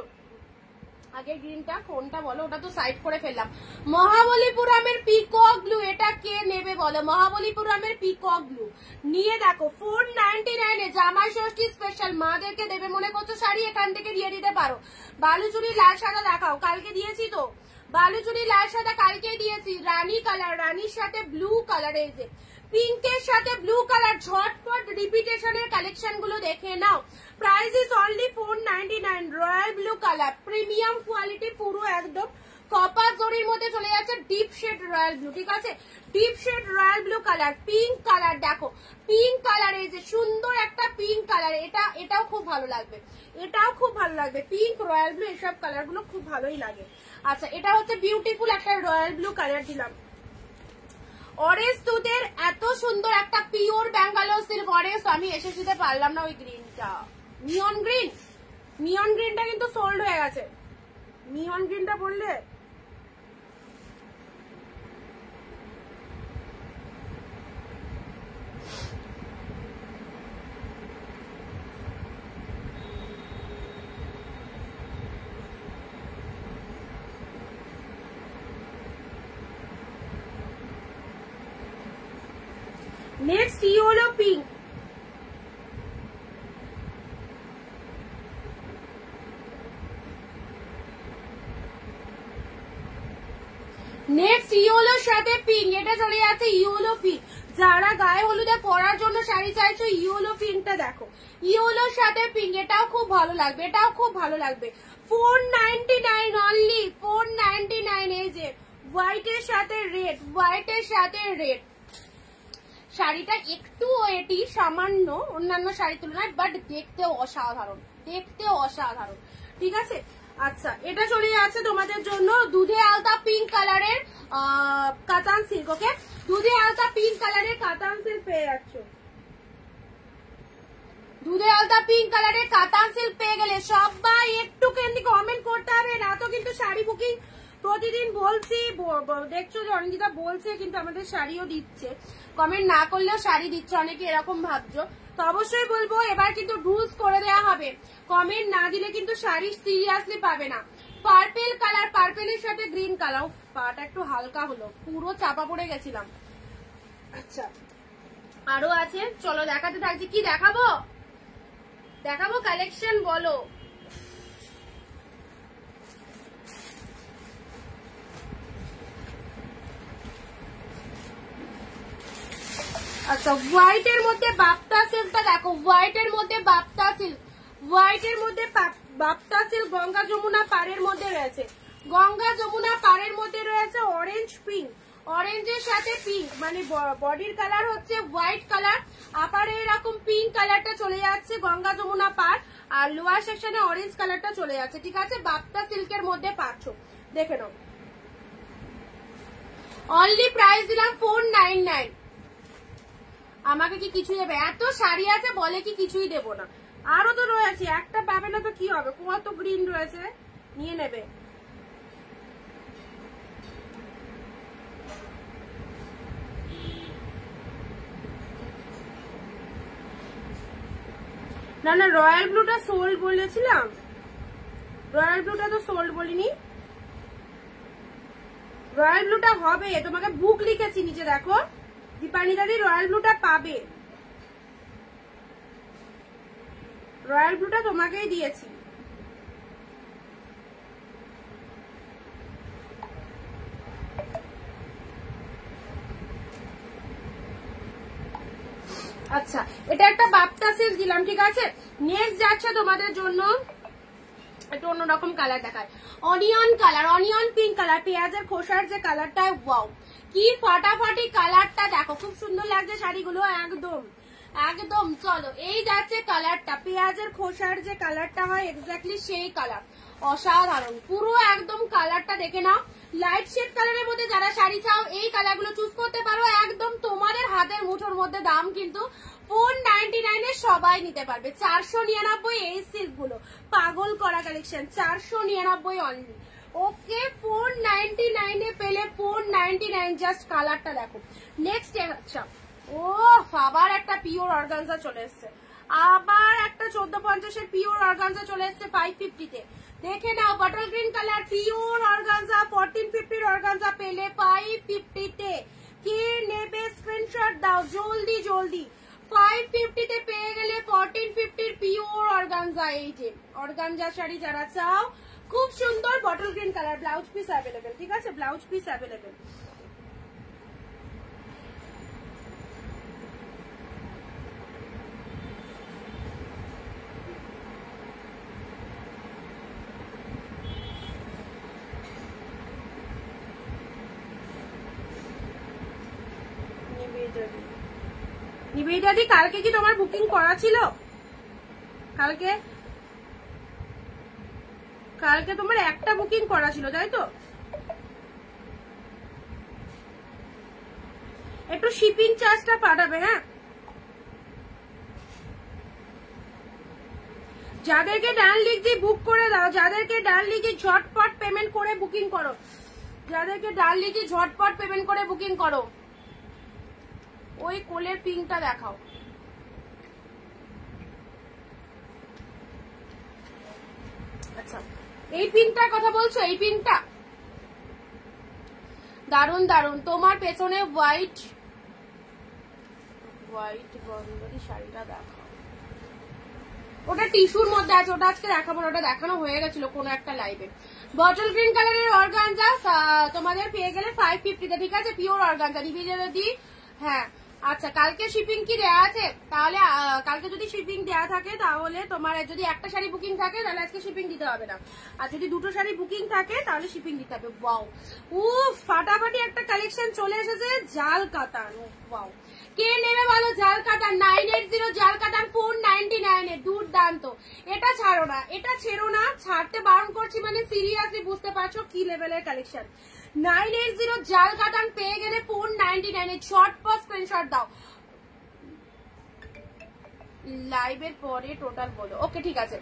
আগের গ্রিনটা কোনটা বলো, ওটা তো সাইড করে ফেললাম। মহাবলীপুরমের পিকক ব্লু, এটা কে নেবে বলো? মহাবলীপুরমের পিকক ব্লু নিয়ে দেখো 499 এ। জামাই ষষ্ঠী স্পেশাল, মাদেরকে দেবে মনে করছো শাড়ি, এখান থেকে দিয়ে দিতে পারো। বালুচুরি লাল সাদা দেখাও, কালকে দিয়েছি তো বালুচুরি লাল সাদা, কালকে দিয়েছি। রানী কালার, রানীর সাথে ব্লু কালার, এই যে পিঙ্কের সাথে ব্লু কালার। ঝটপট রিপিটেশনের কালেকশন গুলো দেখে নাও। Price is only 499। Royal blue colour, premium quality, পুরো একদম কপার জরির মধ্যে চলে যাচ্ছে ডিপ শেড রয়্যাল ব্লু, ঠিক আছে, deep shade royal blue colour, pink colour, দেখো পিঙ্ক কালার, এই যে সুন্দর একটা পিঙ্ক কালার, এটাও খুব ভালো লাগবে, এটাও খুব ভালো লাগবে, পিঙ্ক রয়্যাল ব্লু এসব কালার গুলো খুব ভালোই লাগে। আচ্ছা, এটা হচ্ছে বিউটিফুল একটা রয়্যাল ব্লু কালার দিলাম। অরেঞ্জ দুধের এত সুন্দর একটা পিওর ব্যাঙ্গালোর সিল্ক অরেঞ্জ, আমি এসে দিতে পারলাম না ওই গ্রিনটা, নিয়ন গ্রিন, নিয়ন গ্রিনটা কিন্তু সোল্ড হয়ে গেছে, নিয়ন গ্রিনটা বললে নেক্সট ইয়েলো পিঙ্ক, নেক্সট ইয়েলোর সাথে পিঙ্ক, এটা চলে যাচ্ছে ইয়েলো পিঙ্ক। যারা গায়ে হলুদে পরার জন্য শাড়ি চাইছো ইয়েলো পিঙ্কটা দেখো, ইয়েলোর সাথে পিঙ্ক, এটাও খুব ভালো লাগবে, এটাও খুব ভালো লাগবে। 499 অনলি, 499। এই যে হোয়াইটের সাথে রেড, হোয়াইটের সাথে রেড, শাড়িটা একটু ওয়েটি সামান্য অন্যান্য শাড়ির তুলনায়, বাট দেখতেও অসাধারণ, দেখতেও অসাধারণ, ঠিক আছে। আচ্ছা, এটা চলে যাচ্ছে তোমাদের জন্য দুধে আলতা পিঙ্ক কালারের কাতান সিল্ক, ওকে, দুধে আলতা পিঙ্ক কালারের কাতান সিল্ক পেয়ে যাচ্ছ, দুধে আলতা পিঙ্ক কালারের কাতান সিল্ক পেয়ে গেলে সবাই একটু কেন্দ্রি কমেন্ট করতে হবে, না তো কিন্তু শাড়ি বুকিং প্রতিদিন বলছি, দেখছো যে অনিন্দিতা বলছে কিন্তু আমাদের শাড়িও দিচ্ছে, কমেন্ট না করলেও শাড়ি দিচ্ছে, অনেকে এরকম ভাবছো, তো অবশ্যই বলবো এবার কিন্তু রুলস করে দেওয়া হবে, কমেন্ট না দিলে কিন্তু শাড়ি সিরিয়াসলি পাবে না। পার্পেল কালার, পার্পেলের সাথে গ্রিন কালার, পাটা একটু হালকা হলো, পুরো চাপা পড়ে গেছিলাম। আচ্ছা, আরো আছে, চলো দেখাতে থাকছি, কি দেখাবো, দেখাবো কালেকশন বলো। আচ্ছা, হোয়াইটের মধ্যে বাপ্তা সিল্কটা দেখো, হোয়াইটের মধ্যে বাপ্তা সিল্ক, হোয়াইটের মধ্যে বাপ্তা সিল্ক গঙ্গা যমুনা পাড়ের মধ্যে রয়েছে, গঙ্গা যমুনা পাড়ের মধ্যে রয়েছে অরেঞ্জ পিঙ্ক, অরেঞ্জের সাথে পিঙ্ক, মানে বডির কালার হচ্ছে হোয়াইট কালার, আপারে এরকম পিঙ্ক কালারটা চলে যাচ্ছে গঙ্গা যমুনা পাড়, আর লোয়ার সেকশনে অরেঞ্জ কালারটা চলে যাচ্ছে, ঠিক আছে, বাপ্তা সিল্কের মধ্যে পাচ্ছ, দেখে নাও। অনলি প্রাইস দিলাম 499। আমাকে কি কিছুই দেবে, এত শাড়ি আছে বলে কি কিছুই দেবো না, আরো তো রয়েছে, একটা পাবে না তো কি হবে, কত গ্রিন রয়েছে, নিয়ে নেবে। না না, রয়্যাল ব্লুটা সোল্ড বলেছিলাম, রয়্যাল ব্লুটা তো সোল্ড বলিনি, রয়্যাল ব্লুটা হবে, তোমাকে বুক লিখেছি নিচে দেখো, দীপানি দাদি রয়্যাল ব্লুটা পাবে, রয়্যাল ব্লুটা তোমাকেই দিয়েছি। আচ্ছা, এটা একটা বাপ্তা সিল্ক দিলাম, ঠিক আছে। নেক্সট যাচ্ছে তোমাদের জন্য একটু অন্যরকম কালার দেখায়, onion colour, onion pink colour, পেঁয়াজের খোসার যে কালারটা, ওয়াও কি ফাটাফাটি কালারটা, দেখো খুব সুন্দর লাগছে শাড়িগুলো, একদম একদম। চলো, এই যাচ্ছে কালারটা, পেঁয়াজের খোসার যে কালারটা হয় এক্স্যাক্টলি সেই কালার, অসাধারণ পুরো একদম কালারটা দেখে নাও। লাইট শেড কালারের মধ্যে যারা শাড়ি চাও এই কালারগুলো চুজ করতে পারো, একদম তোমাদের হাতের মুঠোর মধ্যে, দাম কিন্তু 499 এ সবাই নিতে পারবে, 499 এই সিল্ক গুলো, পাগল করা কালেকশন, 499 অনলি, ওকে 499 এ পেলে 499, জাস্ট কালারটা দেখো। নেক্সট আচ্ছা, ও আবার একটা পিওর অর্গানজা চলে এসছে, আবার একটা 1450 এর পিওর অর্গানজা চলে এসছে 550 তে, দেখে নাও, bottle green colour pure organza, 1450 organza পেলে 550 তে, কে নেবে স্ক্রিনশট দাও জলদি জলদি, 550 তে পেয়ে গেলে 1450 পিওর অর্গানজা। এই যে অর্গানজা শাড়ি যারা চাও, খুব সুন্দর bottle green colour, blouse piece available, ঠিক আছে, ব্লাউজ পিস অ্যাভেলেবেল। নিবেদিতা দি কালকে কি তোমার বুকিং করা ছিল? কালকে তোমার একটা বুকিং করা ছিল তাই তো? একটু শিপিং চার্জটা পাঠাবে। হ্যাঁ, যাদেরকে ডান লিখছি বুক করে দাও, যাদেরকে ডান লিখি ঝটপট পেমেন্ট করে বুকিং করো, যাদেরকে ডান লিখি ঝটপট পেমেন্ট করে বুকিং করো। ওই কোলের পিঙ্কটা দেখাও। আচ্ছা, এই পিঙ্কটার কথা বলছো? এই পিঙ্কটা দারুন দারুন। তোমার পেছনে হোয়াইট বন্ধনী শাড়িটা দেখাও। ওটা টিস্যুর মধ্যে আছে, ওটা আজকে দেখাবো না, ওটা দেখানো হয়ে গেছিল কোনো একটা লাইভে। বটল গ্রিন কালারের অর্গানজা তোমাদের পেয়ে গেলে 550 ঠিক আছে? পিওর অর্গানজা নিবেদিতা দি। হ্যাঁ আচ্ছা, কালকে শিপিং কি দেয়া আছে? তাহলে কালকে যদি শিপিং দেয়া থাকে তাহলে তোমার যদি একটা শাড়ি বুকিং থাকে তাহলে আজকে শিপিং দিতে হবে না, আর যদি দুটো শাড়ি বুকিং থাকে তাহলে শিপিং দিতে হবে। ওয়াও, ফাটাফাটি একটা কালেকশন চলে এসেছে, জাল কাতান। ওয়াও, কে নেবে বলো? জাল কাতান 980 জাল কাতান 499 এ, দুর্দান্ত। এটা ছাড়ো না, এটা ছেড়ো না, ছাড়তে বারণ করছি মানে সিরিয়াসলি বুঝতে পারছো কি লেভেলের কালেকশন। 980 জাল কাতান পেয়ে গেলে 499 এ। ঝটপট স্ক্রিনশট দাও। লাইভের পরে টোটাল বলো। ওকে ঠিক আছে।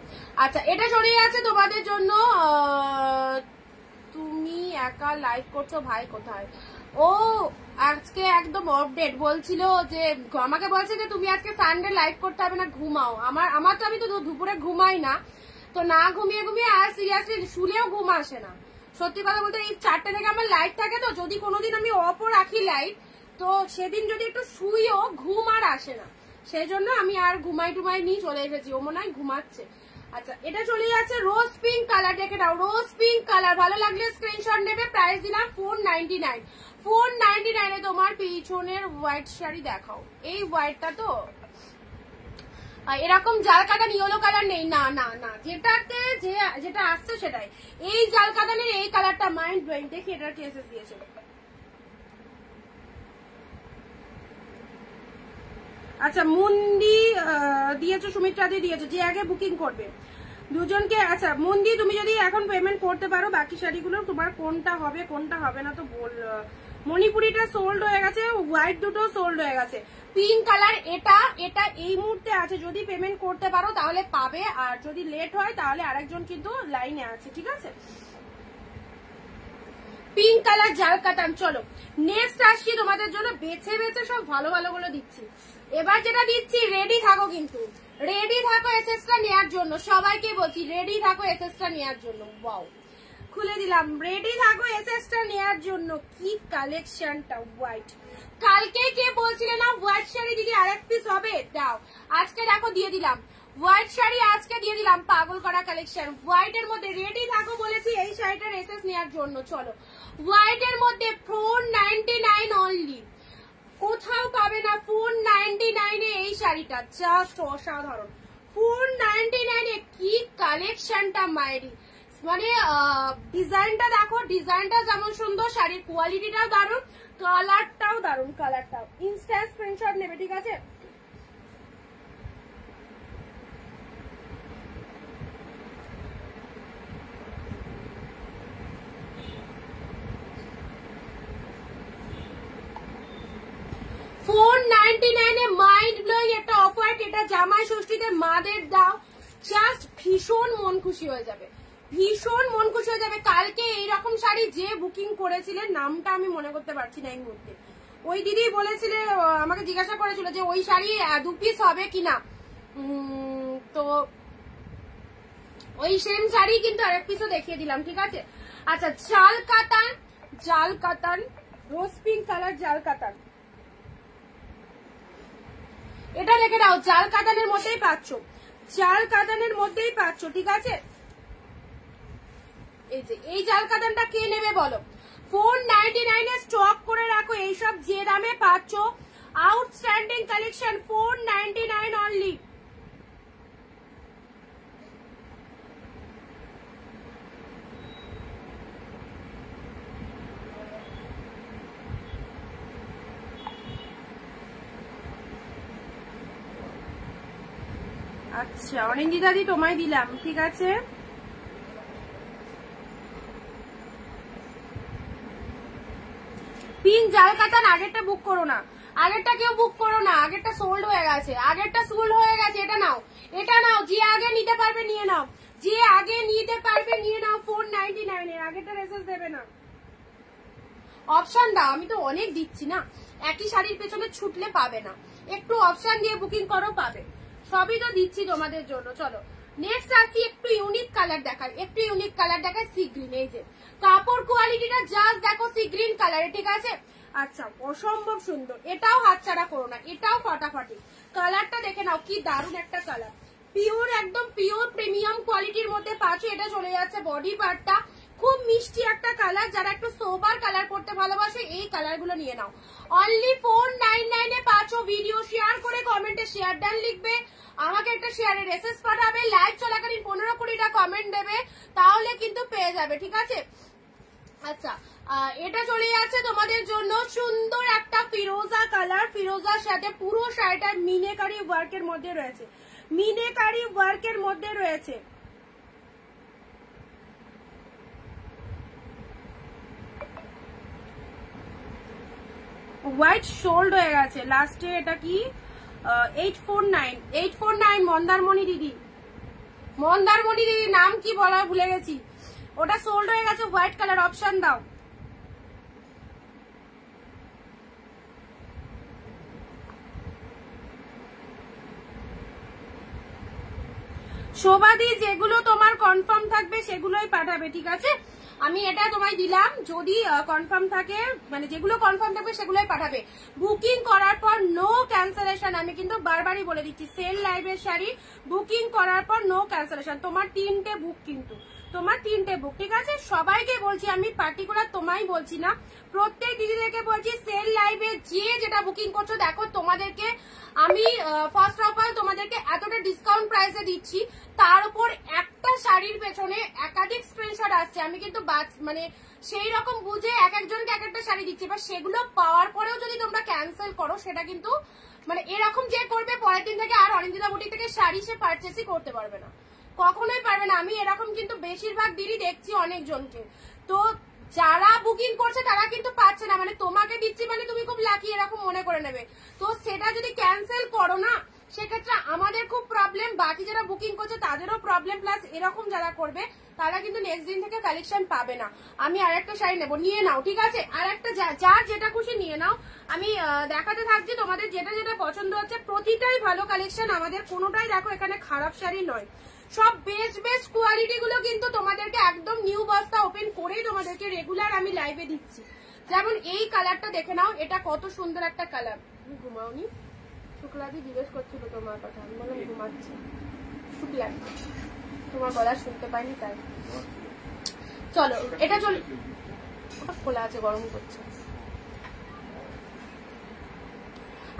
আচ্ছা, এটা ছড়িয়ে আছে তোমাদের জন্য। তুমি একা লাইভ করছো ভাই? কোথায়? ও আজকে একদম আপডেট বলছিল যে, আমাকে বলছে যে তুমি আজকে সানডে লাইভ করতে হবে না, ঘুমাও। আমার তো আমি তো দুপুরে ঘুমাই না, তো না ঘুমিয়ে আর সিরিয়াসলি শুলেও ঘুম আসে না। সত্যি কথা বলতে এই 4টে থেকে আমার লাইভ থাকে, তো যদি কোনোদিন আমি অপর রাখি লাইভ, তো সেদিন যদি একটু শুইও ঘুম আর আসে না, সেই জন্য আমি আর ঘুমাই নিয়ে চলে এসেছি। ও মনে হয় ঘুমাচ্ছে। আচ্ছা, এটা চলে যাচ্ছে রোজ পিঙ্ক কালার। দেখে নাও, রোজ পিঙ্ক কালার। ভালো লাগলে স্ক্রিনশট নেবে। প্রাইস দিলাম 499। 499 এ তোমার পিছনের হোয়াইট শাড়ি দেখাও। এই হোয়াইটটা তো এরকম জাল কাতান ইয়েলো কালার নেই, না না না, যেটাতে যেটা আসছে সেটাই। এই জাল কাতানের এই কালারটা মাইন্ড ব্লোয়িং। দেখি এটা টিএসএস দিয়েছে। আচ্ছা, মুন্দি দিয়েছো, সুমিত্রা দি দিয়েছো, যে আগে বুকিং করবে দুজনকে। আচ্ছা মুন্দি, তুমি যদি এখন পেমেন্ট করতে পারো বাকি শাড়িগুলো তোমার কোনটা হবে কোনটা হবে না তো বল। মণিপুরিটা সোল্ড হয়ে গেছে, হোয়াইট দুটো সোল্ড হয়ে গেছে। পিঙ্ক কালার এটা এই মুহূর্তে আছে, যদি পেমেন্ট করতে পারো তাহলে পাবে, আর যদি লেট হয় তাহলে আরেকজন কিন্তু লাইনে আছে, ঠিক আছে? পিঙ্ক কালার জাল কাতান। চলো নেক্সট আসছি তোমাদের জন্য, বেছে বেছে সব ভালো ভালো গুলো দিচ্ছি। এবার যেটা দিচ্ছি, রেডি থাকো, কিন্তু রেডি থাকো এসএসটা নেওয়ার জন্য। সবাইকে বলছি রেডি থাকো এসএসটা নেওয়ার জন্য। ওয়াও, খুলে দিলাম, রেডি থাকো এসএসটা নেওয়ার জন্য। কি কালেকশনটা হোয়াইট। কালকে কে বলছিলে না হোয়াইট শাড়ি দিদি আরেক পিস হবে, দাও আজকে দেখো দিয়ে দিলাম হোয়াইট শাড়ি, আজকে দিয়ে দিলাম। পাগল করা কালেকশন হোয়াইট এর মধ্যে। রেডি থাকো বলেছি এই শাড়িটার এসএস নেওয়ার জন্য। চলো, হোয়াইট এর মধ্যে 499 অনলি, কোথাও পাবে না। 499 এ এই শাড়িটা, জাস্ট অসাধারণ। 499 এ কি কালেকশনটা মায়েরি, মানে ডিজাইনটা দেখো, ডিজাইনটা যেমন সুন্দর, শাড়ির কোয়ালিটিটাও দারুণ, কালারটাও দারুণ। কালারটাও ইনস্ট্যান্ট স্ক্রিনশট নেবে, ঠিক আছে? মাইন্ড ব্লোয়িং একটা অফার। এটা জামাই ষষ্ঠীতে মাদের দাও, জাস্ট ভীষণ মন খুশি হয়ে যাবে, ভীষণ মন খুশি হয়ে যাবে। কালকে এইরকম শাড়ি যে বুকিং করেছিলেন, নামটা আমি মনে করতে পারছি না এই মুহূর্তে, ওই দিদি বলেছিলে, আমাকে জিজ্ঞাসা করেছিল যে ওই শাড়ি 2 পিস হবে কিনা, তো ওই সেম শাড়ি কিন্তু আরেক পিসও দেখিয়ে দিলাম, ঠিক আছে? আচ্ছা, জাল কাতান রোজ পিঙ্ক কালার জাল কাতান, এটা রেখে দাও। জাল কাতানের মধ্যেই পাচ্ছ, জাল কাতানের মধ্যেই পাচ্ছ, ঠিক আছে? এই যে এই জাল কাতানটা কে নেবে বলো? 499 এ স্টক করে রাখো, এইসব যে দামে পাচ্ছ। Outstanding collection, 499 only. আচ্ছা অনিন্দিতা দি তোমায় দিলাম, ঠিক আছে। পিঙ্ক জাল কাতান আগেরটা বুক করো না, আগেরটা কেউ বুক করো না, আগেরটা সোল্ড হয়ে গেছে, আগেরটা সোল্ড হয়ে গেছে। এটা নাও, এটা নাও, যে আগে নিতে পারবে নিয়ে নাও, যে আগে নিতে পারবে নিয়ে নাও। 499 এর আগেরটা রেসেস দেবে না। অপশন দাও, আমি তো অনেক দিচ্ছি না, একই শাড়ির পেছনে ছুটলে পাবে না, একটু অপশন দিয়ে বুকিং করো পাবে, সবই তো দিচ্ছি তোমাদের জন্য। চলো নেক্সট আসি, একটু ইউনিক কালার দেখায়, একটু ইউনিক কালার দেখায় সি গ্রিন। এই যে কাপড় কোয়ালিটিটা জাস্ট দেখো সি গ্রিন কালারে, ঠিক আছে। আচ্ছা অসম্ভব সুন্দর, এটাও হাতছাড়া করো না, এটাও ফাটাফাটি। কালারটা দেখে নাও, কি দারুণ একটা কালার, পিওর একদম পিওর প্রিমিয়াম কোয়ালিটির মধ্যে পাচ্ছ। এটা চলে যাচ্ছে বডি পার্টটা, খুব মিষ্টি একটা কালার। যারা একটু সোবার কালার পড়তে ভালোবাসে এই কালার গুলো নিয়ে নাও। অনলি 499 এ পাচ্ছ। ভিডিও শেয়ার করে কমেন্টে শেয়ার ডান লিখবে, আমাকে একটা শেয়ারের মেসেজ পাঠাবে, লাইভ চলাকালীন 15-20টা কমেন্ট দেবে, তাহলে কিন্তু পেয়ে যাবে, ঠিক আছে। আচ্ছা এটা চলে যাচ্ছে তোমাদের জন্য সুন্দর একটা ফিরোজা কালার, ফিরোজার সাথে পুরো শাড়িটা মিনেকারি ওয়ার্কের মধ্যে রয়েছে, মিনেকারি ওয়ার্কের মধ্যে রয়েছে। হোয়াইট শোল্ড হয়ে গেছে লাস্টে, এটা কি 849 মন্দারমণি দিদি, মন্দারমণি দিদি নাম কি বলা ভুলে গেছি, ওটা সোল্ড হয়ে গেছে হোয়াইট কালার। অপশন দাও। শোভাদি যেগুলো তোমার কনফার্ম থাকবে সেগুলোই পাঠাবে, ঠিক আছে। আমি এটা তোমায় দিলাম, যদি কনফার্ম থাকে, মানে যেগুলো কনফার্ম থাকবে সেগুলোই পাঠাবে। বুকিং করার পর নো ক্যান্সেলেশন, আমি কিন্তু বারবারই বলে দিচ্ছি, সেল লাইভের শাড়ি বুকিং করার পর নো ক্যান্সেলেশন। তোমার 3টে বুক, কিন্তু তোমার 3টে বুক, ঠিক আছে। সবাইকে বলছি, আমি পার্টিকুলার তোমায় বলছি না, প্রত্যেক দিদিদেরকে বলছি, সেল লাইভে যে যেটা বুকিং করছো দেখো, তোমাদেরকে আমি ফার্স্ট অফ অল তোমাদেরকে এতটা ডিসকাউন্ট প্রাইসে দিচ্ছি, তার উপর একটা শাড়ির পেছনে একাধিক স্ক্রিনশট আসছে। আমি কিন্তু মানে সেই রকম বুঝে এক একজনকে এক একটা শাড়ি দিচ্ছি, এবার সেগুলো পাওয়ার পরেও যদি তোমরা ক্যান্সেল করো, সেটা কিন্তু মানে এরকম যে করবে পরের দিন থেকে আর অনিন্দিতা বুটিক থেকে শাড়ি সে পারচেসই করতে পারবে না, কখনোই পারবে না। আমি এরকম কিন্তু বেশিরভাগ দিনই দেখছি অনেকজনকে। তো যারা বুকিং করছে তারা কিন্তু পাচ্ছে না, মানে তোমাকে দিচ্ছি মানে তুমি খুব লাকি এরকম মনে করে নেবে। তো সেটা যদি ক্যান্সেল করো না, সেক্ষেত্রে আমাদের খুব প্রবলেম, বাকি যারা বুকিং করছে তাদেরও প্রবলেম, প্লাস এরকম যারা করবে তারা কিন্তু নেক্সট দিন থেকে কালেকশন পাবে না। আমি আর একটা শাড়ি নেবো, নিয়ে নাও, ঠিক আছে। আর একটা যার যেটা খুশি নিয়ে নাও, আমি দেখাতে থাকছি তোমাদের যেটা যেটা পছন্দ হচ্ছে। প্রতিটাই ভালো কালেকশন আমাদের, কোনোটাই দেখো এখানে খারাপ শাড়ি নয়, সব বেস্ট বেস্ট কোয়ালিটি গুলো কিন্তু তোমাদেরকে একদম নিউ বস্তা ওপেন করেই তোমাদেরকে রেগুলার আমি লাইভে দিচ্ছি। যেমন এই কালারটা দেখে নাও, এটা কত সুন্দর একটা কালার। ঘুমাওনি? শুক্লাদি জিজ্ঞেস করছিল তোমার কথা, আমি বললাম ঘুমাচ্ছি। শুক্লা তোমার গলা শুনতে পাইনি তাই। চলো এটা চল, খোলা আছে, গরম করছে।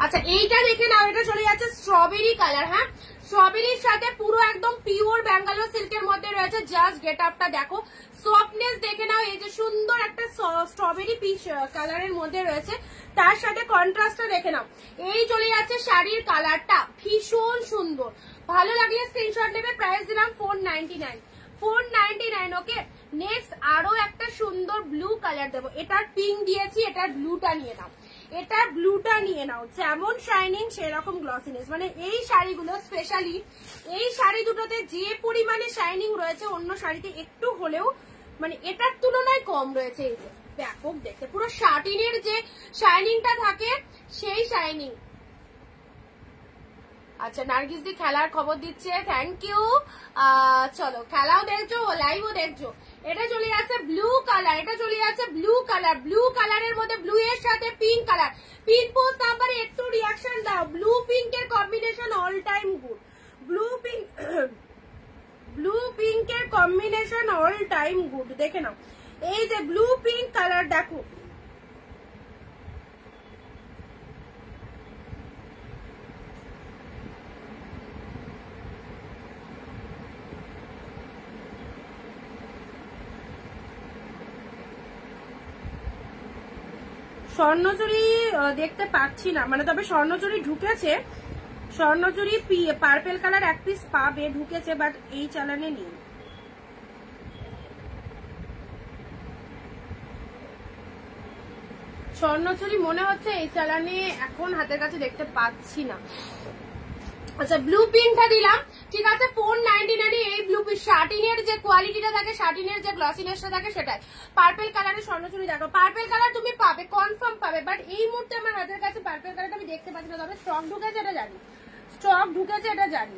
আচ্ছা এইটা দেখে নাও, এটা চলে যাচ্ছে স্ট্রবেরি কালার। হ্যাঁ, স্ট্রবেরির সাথে পুরো একদম পিওর ব্যাঙ্গালোর সিল্কের মধ্যে রয়েছে। জাস্ট গেট আপটা দেখো, সফটনেস দেখে নাও, এই যে সুন্দর একটা স্ট্রবেরি পিচ কালারের মধ্যে রয়েছে, তার সাথে কন্ট্রাস্টটা দেখে নাও। এই চলে যাচ্ছে শাড়ির কালারটা, ভীষণ সুন্দর। ভালো লাগলে স্ক্রিনশট নেবে। প্রাইস দিলাম 499। ওকে, নেক্সট আরো একটা সুন্দর ব্লু কালার দেবো। এটার পিঙ্ক দিয়েছি, এটার ব্লুটা নিয়ে নাও, এটার ব্লুটা নিয়ে নাও। যেমন শাইনিং সেরকম গ্লসিনেস, মানে এই শাড়িগুলো স্পেশালি এই শাড়ি দুটোতে যে পরিমাণে শাইনিং রয়েছে অন্য শাড়িতে একটু হলেও মানে এটার তুলনায় কম রয়েছে। এই যে ব্যাপক দেখতে, পুরো শাটিনের যে শাইনিংটা থাকে সেই শাইনিং। আচ্ছা নার্গিস দি খেলার খবর দিচ্ছে, থ্যাংক ইউ। চলো খেলাও দেখছো, লাইভও দেখছো। এটা চলে যাচ্ছে ব্লু কালার, এটা চলে যাচ্ছে ব্লু কালার। ব্লু কালারের মধ্যে ব্লু এর সাথে পিঙ্ক কালার। পিন পোস্ট নাম্বারে একটু রিয়াকশন দাও। ব্লু পিঙ্কের combination all time good. Blue পিঙ্কের কম্বিনেশন অল টাইম গুড। দেখে নাও, এই যে ব্লু পিঙ্ক কালার দেখো, স্বর্ণচুরি দেখতে পাচ্ছি না, মানে তবে স্বর্ণচুরি ঢুকেছে, স্বর্ণচুরি পার্পেল কালার এক পিস পাবে, ঢুকেছে, বাট এই চালানে নেই। স্বর্ণচুরি মনে হচ্ছে এই চালানে এখন হাতের কাছে দেখতে পাচ্ছি না। আচ্ছা, ব্লু পিঙ্কটা দিলাম, ঠিক আছে। 499 এই ব্লু শার্টিনের যে কোয়ালিটিটা থাকে, শার্টিনের যে গ্লসিনেসটা থাকে সেটাই। পার্পেল কালারের স্বর্ণচুরি দেখো, পার্পেল কালার তুমি পাবে, কনফার্ম পাবে, বাট এই মুহূর্তে আমার হাতের কাছে পার্পেল কালারটা আমি দেখতে পাচ্ছি না। তবে স্টক ঢুকেছে এটা জানি, স্টক ঢুকেছে এটা জানি।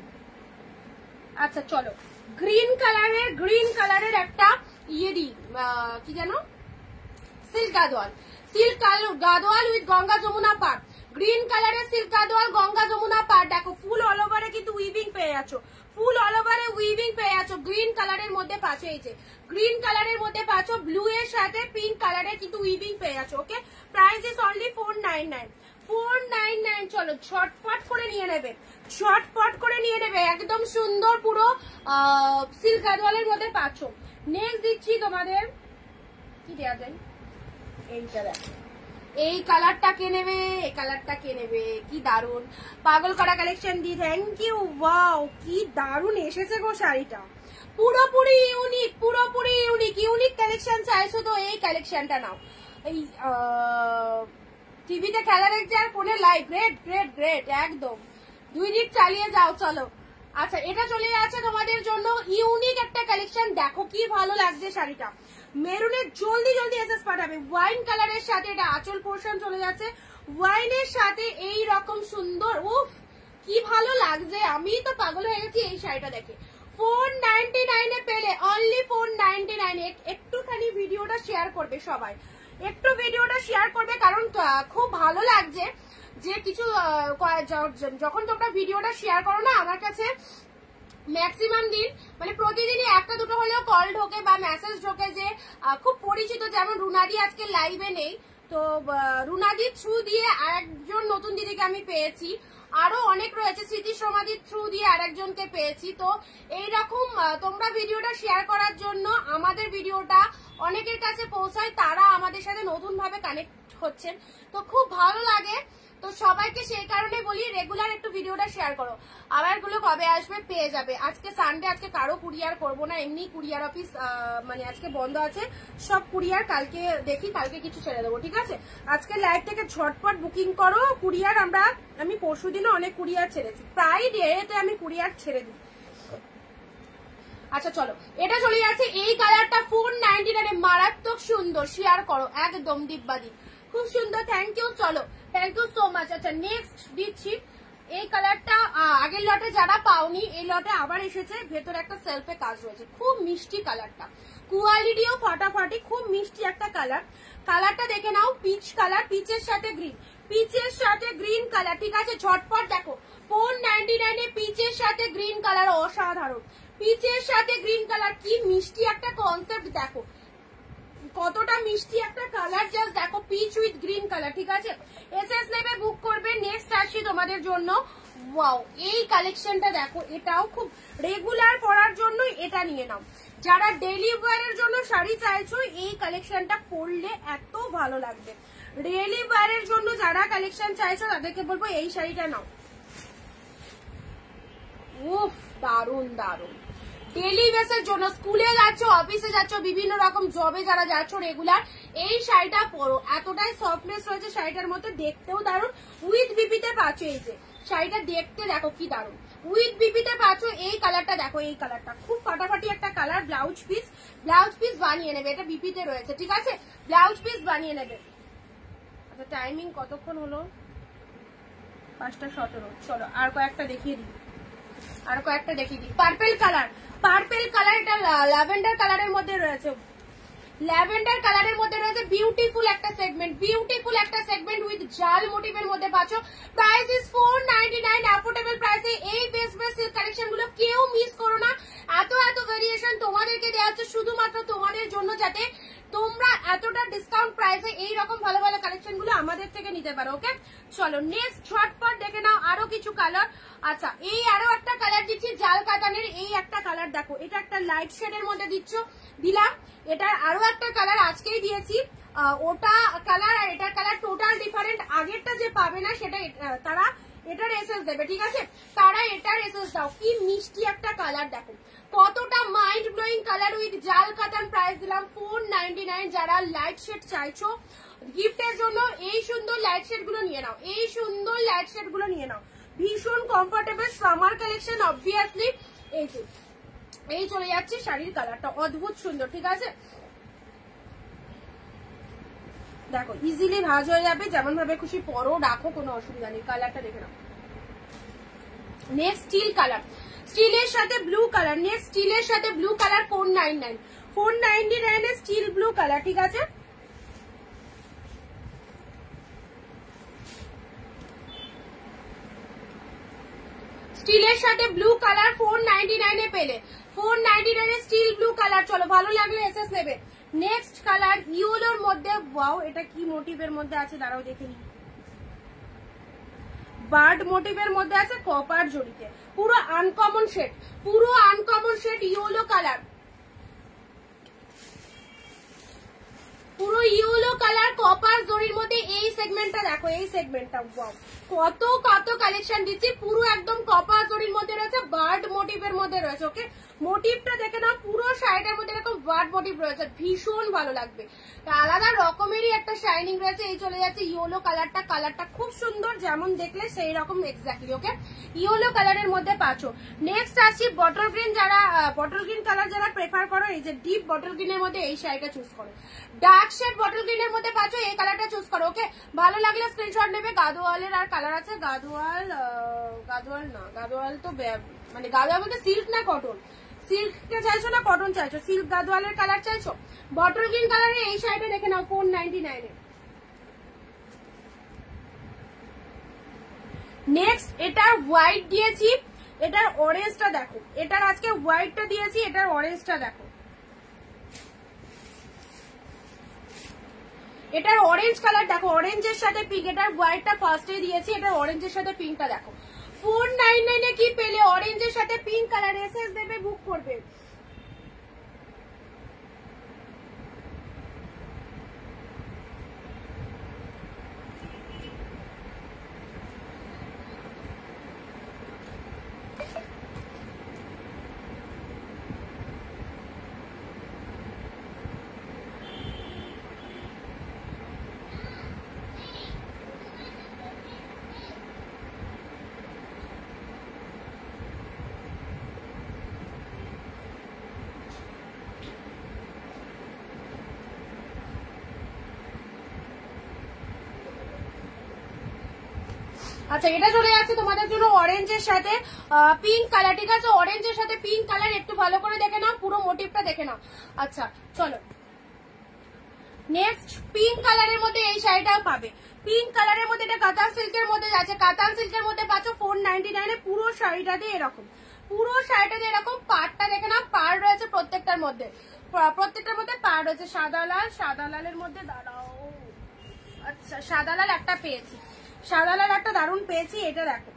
আচ্ছা চলো, গ্রিন কালারের একটা ইয়ে দিই, কি জানো, silk Gadwal, silk Gadwal with Ganga Yamuna পাড়। গ্রিন কালারের সিল্ক গাদোয়াল, গঙ্গা যমুনা পাড়। দেখো ফুল অল ওভারে কিন্তু উইভিং পেয়ে যাচ্ছ, ফুল অল ওভারে উইভিং পেয়ে যাচ্ছ। গ্রিন কালারের মধ্যে পাচ্ছ, এই যে গ্রিন কালারের মধ্যে পাচ্ছ, ব্লু এর সাথে পিঙ্ক কালারের কিন্তু উইভিং পেয়ে যাচ্ছ। ওকে, প্রাইস ইজ অনলি 499, 499। চলো ঝটপট করে নিয়ে নেবে, ঝটপট করে নিয়ে নেবে, একদম সুন্দর পুরো সিল্ক গাদোয়ালের মধ্যে পাচ্ছ। নেক্সট দিচ্ছি তোমাদের, কি দেওয়া যায়, এইটা দেখো, এই কালারটা কে নেবে, এই কালারটা কে নেবে, কি দারুন পাগল করা কালেকশন দি। থ্যাংক ইউ, ওয়াও কি দারুন এসেছে গো শাড়িটা, পুরোপুরি ইউনিক, পুরোপুরি ইউনিক, ইউনিক কালেকশন চাইছো তো এই কালেকশনটা নাও। এই টিভিতে খেলা দেখছে আর ফোনে লাইভ, গ্রেট গ্রেট গ্রেট, একদম দুই দিক চালিয়ে যাও। চলো, আচ্ছা এটা চলে যাচ্ছে তোমাদের জন্য ইউনিক একটা কালেকশন। দেখো কি ভালো লাগছে শাড়িটা, মেরুনের জলদি জলদি এসএস পাঠাবে। ওয়াইন কালারের সাথে এটা আঁচল পোর্শন চলে যাচ্ছে, ওয়াইনের সাথে এই রকম সুন্দর, উফ কি ভালো লাগছে, আমি তো পাগল হয়ে গেছি এই শাড়িটা দেখে। 499 এ পেলে, অনলি 499। একটুখানি ভিডিওটা শেয়ার করবে সবাই, একটু ভিডিওটা শেয়ার করবে, কারণ খুব ভালো লাগছে যে কিছু যখন তোমরা ভিডিওটা শেয়ার করো না, আমার কাছে ম্যাক্সিমাম দিন মানে প্রতিদিনই একটা দুটো হলেও কল ঢোকে বা মেসেজ ঢোকে যে খুব পরিচিত, যেমন রুনাদি আজকে লাইভে নেই, তো রুনাদির থ্রু দিয়ে আরেকজন নতুন দিদিকে আমি পেয়েছি, আরো অনেক রয়েছে, স্মৃতি সমাধির থ্রু দিয়ে আরেকজনকে পেয়েছি। তো এইরকম তোমরা ভিডিওটা শেয়ার করার জন্য আমাদের ভিডিওটা অনেকের কাছে পৌঁছায়, তারা আমাদের সাথে নতুন ভাবে কানেক্ট হচ্ছেন, তো খুব ভালো লাগে। তো সবাইকে সেই কারণে বলি রেগুলার একটু ভিডিওটা শেয়ার করো। আবার গুলো কবে আসবে পেয়ে যাবে। আজকে সানডে, আজকে কারো কুরিয়ার করব না, এমনি কুরিয়ার অফিস মানে আজকে বন্ধ আছে, সব কুরিয়ার কালকে দেখি, কালকে কিছু ছেড়ে দেবো, ঠিক আছে। আজকে লাইভ থেকে ঝটপট বুকিং করো কুরিয়ার। আমি পরশুদিনও অনেক কুরিয়ার ছেড়েছি, প্রায় ডেতে আমি কুরিয়ার ছেড়ে দিই। আচ্ছা চলো, এটা চলে যাচ্ছে এই কালারটা 499 এ, মারাত্মক সুন্দর, শেয়ার করো একদম দিব্যাদি, খুব সুন্দর। থ্যাংক ইউ, চলো থ্যাংক ইউ সো মাচ। আচ্ছা নেক্সট দিচ্ছি এই কালারটা, আগের লটে যারা পাওনি এই লটে আবার এসেছে, ভেতরে একটা সেলফে কাজ রয়েছে, খুব মিষ্টি কালারটা, কোয়ালিটিও ফাটাফাটি, খুব মিষ্টি একটা কালার। কালারটা দেখে নাও, পিচ কালার, পিচের সাথে গ্রিন, পিচের সাথে গ্রিন কালার, ঠিক আছে। ঝটপট দেখো, 499 এ পিচের সাথে গ্রিন কালার, অসাধারণ, পিচের সাথে গ্রিন কালার, কি মিষ্টি একটা কনসেপ্ট, দেখো কতটা মিষ্টি একটা কালার, জাস্ট দেখো, পিচ উইথ গ্রিন কালার, ঠিক আছে। এসএস নেবে বুক করবে। নেক্সট আসছি তোমাদের জন্য, ওয়াও এই কালেকশনটা দেখো, এটাও খুব রেগুলার পরার জন্য এটা নিয়ে নাও। যারা ডেইলি ওয়্যারের জন্য শাড়ি চাইছো এই কালেকশনটা পরলে এত ভালো লাগবে। ডেইলি ওয়্যারের জন্য যারা কালেকশন চাইছো তাদেরকে বলবো এই শাড়িটা নাও, উফ দারুন দারুন। ডেইলি বেসের জন্য, স্কুলে যাচ্ছ, অফিসে যাচ্ছ, বিভিন্ন রকম জবে যারা যাচ্ছ রেগুলার, এই শাড়িটা পরো, এতটাই সফটনেস রয়েছে শাড়িটার মধ্যে, দেখতেও দারুন। উইথ বিপিতে পাচ্ছ, এই যে শাড়িটা দেখতে দেখো কি দারুন, উইথ বিপিতে পাচ্ছ। এই কালারটা দেখো, এই কালারটা খুব ফাটাফাটি একটা কালার। ব্লাউজ পিস বানিয়ে নেবে, এটা বিপিতে রয়েছে, ঠিক আছে, ব্লাউজ পিস বানিয়ে নেবে। আচ্ছা টাইমিং কতক্ষণ হলো, 5:17। চলো আর কয়েকটা দেখিয়ে দিই, পার্পেল কালার, এটা ল্যাভেন্ডার কালারের মধ্যে রয়েছে, বিউটিফুল একটা সেগমেন্ট, উইথ জাল মোটিভের মধ্যে পাচ্ছ। প্রাইস ইজ 499, অ্যাফোর্ডেবল প্রাইসে এই বেস্ট সিল্ক কালেকশন গুলো কেউ মিস করো না। এত ভেরিয়েশন তোমাদেরকে দেওয়া হচ্ছে শুধুমাত্র তোমাদের জন্য, যাতে তোমরা এতটা ডিসকাউন্ট প্রাইসে এইরকম ভালো ভালো কালেকশন গুলো আমাদের থেকে নিতে পারো। ওকে চলো নেক্সট ঝটপট দেখে নাও আরো কিছু কালার। আচ্ছা এই আরো একটা কালার দিচ্ছি, জাল কাতানের এই একটা কালার দেখো, এটা একটা লাইট শেডের মধ্যে দিলাম। এটার আরো একটা কালার আজকেই দিয়েছি, ওটা কালার আর এটার কালার টোটাল ডিফারেন্ট। আগেরটা যে পাবে না সেটা তারা এটার এসএস দেবে, ঠিক আছে? তারা এটার এসএস দাও। কি মিষ্টি একটা কালার দেখো, কতটা মাইন্ড ব্লোয়িং কালার উইথ জাল কাতান। প্রাইস দিলাম 499। যারা লাইট শেড চাইছো গিফটের জন্য এই সুন্দর লাইট শেড গুলো নিয়ে নাও, এই সুন্দর লাইট শেড গুলো নিয়ে নাও। ভীষণ কমফোর্টেবল সামার কালেকশন। অবভিয়াসলি এই যে এই চলে যাচ্ছে শাড়ির কালারটা, অদ্ভুত সুন্দর, ঠিক আছে? দেখো ইজিলি ভাঁজ হয়ে যাবে, যেমন ভাবে খুশি পরো রাখো, কোনো অসুবিধা নেই। কালারটা দেখে নাও। নেক্সট স্টিল কালার, স্টিলের সাথে ব্লু কালার। নেক্সট স্টিলের সাথে ব্লু কালার 499, 499 এ স্টিল ব্লু কালার, ঠিক আছে? স্টিলের সাথে ব্লু কালার 499 এ পেলে, 499 এ স্টিল ব্লু কালার। চলো ভালো লাগলে এসএস নেবে। নেক্সট কালার ইয়েলোর মধ্যে, ওয়াও এটা কি মোটিভের মধ্যে আছে দাঁড়াও দেখে নি। বার্ড মোটিভের মধ্যে আছে কপার জড়িতে, পুরো আনকমন শেড, পুরো আনকমন শেড ইয়েলো কালার, পুরো ইয়েলো কালার কপার জরির মধ্যে। এই সেগমেন্টটা দেখো, এই সেগমেন্টটা ওয়াও কত কত কালেকশন দিচ্ছি। পুরো একদম কপার জরির মধ্যে রয়েছে, বার্ড মোটিভের মধ্যে রয়েছে। ওকে, মোটিভটা দেখে নাও, পুরো শাড়িটার মধ্যে এরকম বার্ড মোটিভ রয়েছে, ভীষণ ভালো লাগবে। আলাদা রকমেরই একটা শাইনিং রয়েছে। এই চলে যাচ্ছে ইয়েলো কালারটা, কালারটা খুব সুন্দর, যেমন দেখলে সেই রকম এক্স্যাক্টলি। ওকে, ইয়েলো কালারের মধ্যে পাচ্ছো। নেক্সট আসছি বটল গ্রিন। যারা বটল গ্রিন কালার যারা প্রেফার করো, এই যে ডিপ বটল গ্রিনের মধ্যে এই শাড়িটা চুজ করো। ডার্ক শেড বটল গ্রিনের মধ্যে পাচ্ছো, এই কালারটা চুজ করো। ওকে, ভালো লাগলে স্ক্রিনশট নেবে। গাদোয়ালের আর কালার আছে, গাদোয়াল না, গাদোয়াল তো মানে গাদোয়াল বলতে সিল্ক না কটন, সিল্কটা চাইছো না কটন চাইছো? সিল্ক গাদোয়ালের কালার চাইছো? বটল গ্রিন কালারে এই শাড়িটা দেখে নাও 499 এ। নেক্সট এটার হোয়াইট দিয়েছি, এটার অরেঞ্জটা দেখো। এটার আজকে হোয়াইটটা দিয়েছি, এটার অরেঞ্জটা দেখো। এটার অরেঞ্জ কালার দেখো, অরেঞ্জের সাথে পিঙ্ক। এটার হোয়াইটটা ফার্স্টে দিয়েছি, এটার অরেঞ্জের সাথে পিঙ্কটা দেখো। 499 এ কি পেলে? অরেঞ্জের সাথে পিঙ্ক কালার। এসএস দেবে, বুক করবে। আচ্ছা, এটা চলে যাচ্ছে তোমাদের জন্য অরেঞ্জের সাথে পিঙ্ক কালার, ঠিক আছে? অরেঞ্জের সাথে পিঙ্ক কালার, একটু ভালো করে দেখে নাও, পুরো মোটিভটা দেখে নাও। আচ্ছা চলো, নেক্সট পিঙ্ক কালারের মধ্যে এই শাড়িটাও পাবে। পিঙ্ক কালারের মধ্যে এটা কাতান সিল্কের মধ্যে যাচ্ছে, কাতান সিল্কের মধ্যে পাচ্ছ 499 এ। পুরো শাড়িটাতে এরকম, পুরো শাড়িটাতে এরকম পাড়টা দেখে নাও, পাড় রয়েছে প্রত্যেকটার মধ্যে, প্রত্যেকটার মধ্যে পাড় রয়েছে। সাদা লাল, সাদা লালের মধ্যে দাঁড়াও, আচ্ছা সাদা লাল একটা পেয়েছি, সাদা লাল একটা দারুণ পেয়েছি। এটা দেখো,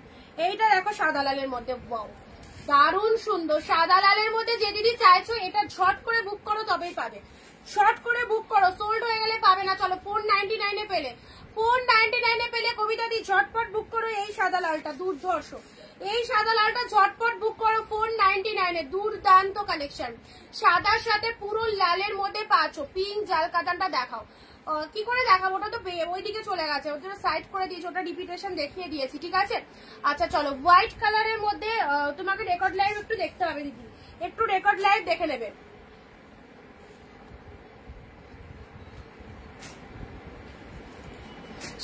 এইটা দেখো সাদা লালের মধ্যে, ওয়াও দারুণ সুন্দর। সাদা লালের মধ্যে যে দিদি চাইছো এটা ঝট করে বুক করো, তবেই পাবে। শর্ট করে বুক করো, সোল্ড হয়ে গেলে পাবে না। চলো 499 এ পেলে, 499 এ পেলে কবিতা দি ঝটপট বুক করো। এই সাদা লালটা দুর্ধর্ষ, এই সাদা লালটা ঝটপট বুক করো 499 এ। দুর্দান্ত কালেকশন, সাদার সাথে পুরো লালের মধ্যে পাচ্ছো। পিঙ্ক জাল কাতানটা দেখাও, কি করে দেখাবো? ওটা তো ওইদিকে চলে গেছে, ওটা সাইড করে দিয়েছি, ওটা রিপিটেশন দেখিয়ে দিয়েছি, ঠিক আছে? আচ্ছা চলো, হোয়াইট কালারের মধ্যে তোমাকে রেকর্ড লাইভ একটু দেখতে হবে দিদি, একটু রেকর্ড লাইভ দেখে নেবে।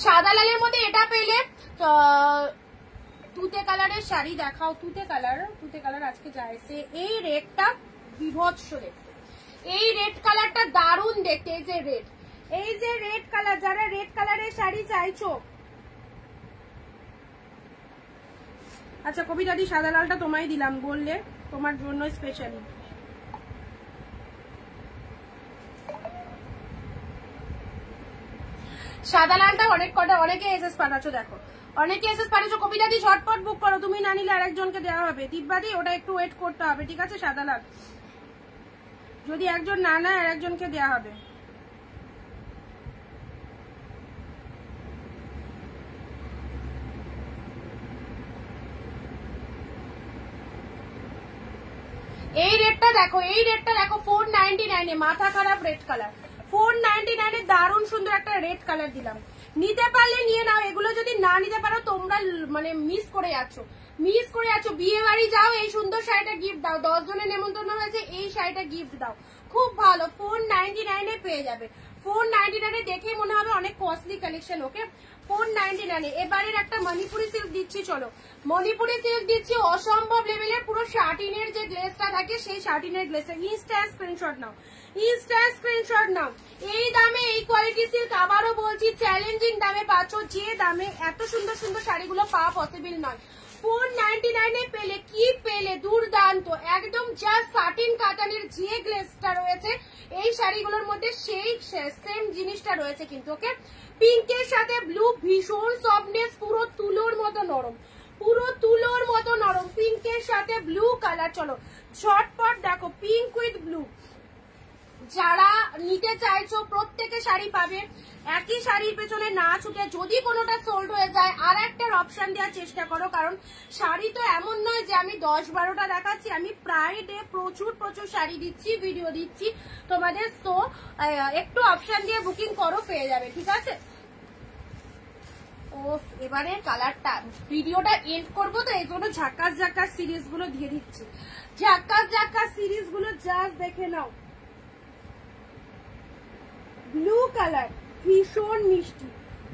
সাদা লালের মধ্যে এটা পেলে। তুতে কালারের শাড়ি দেখাও, তুতে কালার, তুতে কালার আজকে যাইছে। এই রেডটা বিভৎস দেখতে, এই রেড কালারটা দারুণ দেখতে। এই যে রেড, এই যে রেড কালার, যারা রেড কালারের শাড়ি চাইছো। আচ্ছা কবিতা দি সাদা লালটা তোমায় দিলাম, বললে তোমার জন্য স্পেশালি। সাদা লালটা অনেক কটা, অনেকে এসএস পাঠাচ্ছ, দেখো অনেকে এসএস পাঠাচ্ছ। কবিতা দি ঝটপট বুক করো, তুমি না নিলে আরেকজনকে দেওয়া হবে। দিব্যাদি ওটা একটু ওয়েট করতে হবে, ঠিক আছে? সাদা লাল যদি একজন না নেয় আরেকজনকে দেওয়া হবে। দেখো, এই রেডটা দেখো 499 এ, মাথা খারাপ রেড কালার। 499 এ দারুণ সুন্দর একটা রেড কালার দিলাম। নিতে পারলে নিয়ে নাও, এগুলো যদি না নিতে পারো তোমরা মানে মিস করে যাচ্ছ। বিয়ে বাড়ি যাও, এই সুন্দর শাড়িটা গিফট দাও। 10 জনের নেমন্তন্ন হয়েছে, এই শাড়িটা গিফট দাও, খুব ভালো। 499 এ পেয়ে যাবে। 499 এ দেখেই মনে হবে অনেক কস্টলি কালেকশন। ওকে, 499 এ। এবারের একটা মণিপুরি সিল্ক দিচ্ছি, চলো মণিপুরি সিল্ক দিচ্ছি অসম্ভব লেভেলের, পুরো শাটিনের যে গ্লেসটা থাকে সেই শাটিনের গ্লেসটা। ইনস্ট্যান্ট স্ক্রিনশট নাও, ইনস্ট্যান্ট স্ক্রিনশট নাও। এই দামে এই কোয়ালিটি সিল্ক আবারও বলছি চ্যালেঞ্জিং দামে পাচ্ছ, যে দামে এত সুন্দর সুন্দর শাড়িগুলো পাওয়া পসিবল নয়। 499 এ পেলে কি পেলে, দুর্দান্ত একদম। জাস্ট সাটিন কাতানের যে গ্লেসটা রয়েছে এই শাড়িগুলোর মধ্যে সেই সেম জিনিসটা রয়েছে কিন্তু। ওকে, পিঙ্কের সাথে ব্লু, ভীষণ সফটনেস, পুরো তুলোর মতো নরম, পুরো তুলোর মতো নরম। পিঙ্কের সাথে ব্লু কালার, চলো ঝটপট দেখো, পিঙ্ক উইথ ব্লু। যারা নিতে চাইছো প্রত্যেকে শাড়ি পাবে, একই শাড়ির পেছনে না ছুটে যদি কোনোটা সোল্ড হয়ে যায় আর একটার অপশন দেওয়ার চেষ্টা করো। কারণ শাড়ি তো এমন নয় যে আমি 10-12টা দেখাচ্ছি, আমি প্রায় ডে প্রচুর শাড়ি দিচ্ছি, ভিডিও দিচ্ছি তোমাদের। তো একটু অপশন দিয়ে বুকিং করো, পেয়ে যাবে, ঠিক আছে। ও এবারে কালারটা, ভিডিওটা এন্ড করবো তো এই জন্য ঝাক্কাস ঝাক্কাস সিরিজ গুলো দিয়ে দিচ্ছি। ঝাক্কাস ঝাক্কাস সিরিজ গুলো জাস্ট দেখে নাও। ব্লু কালার, ভীষণ মিষ্টি,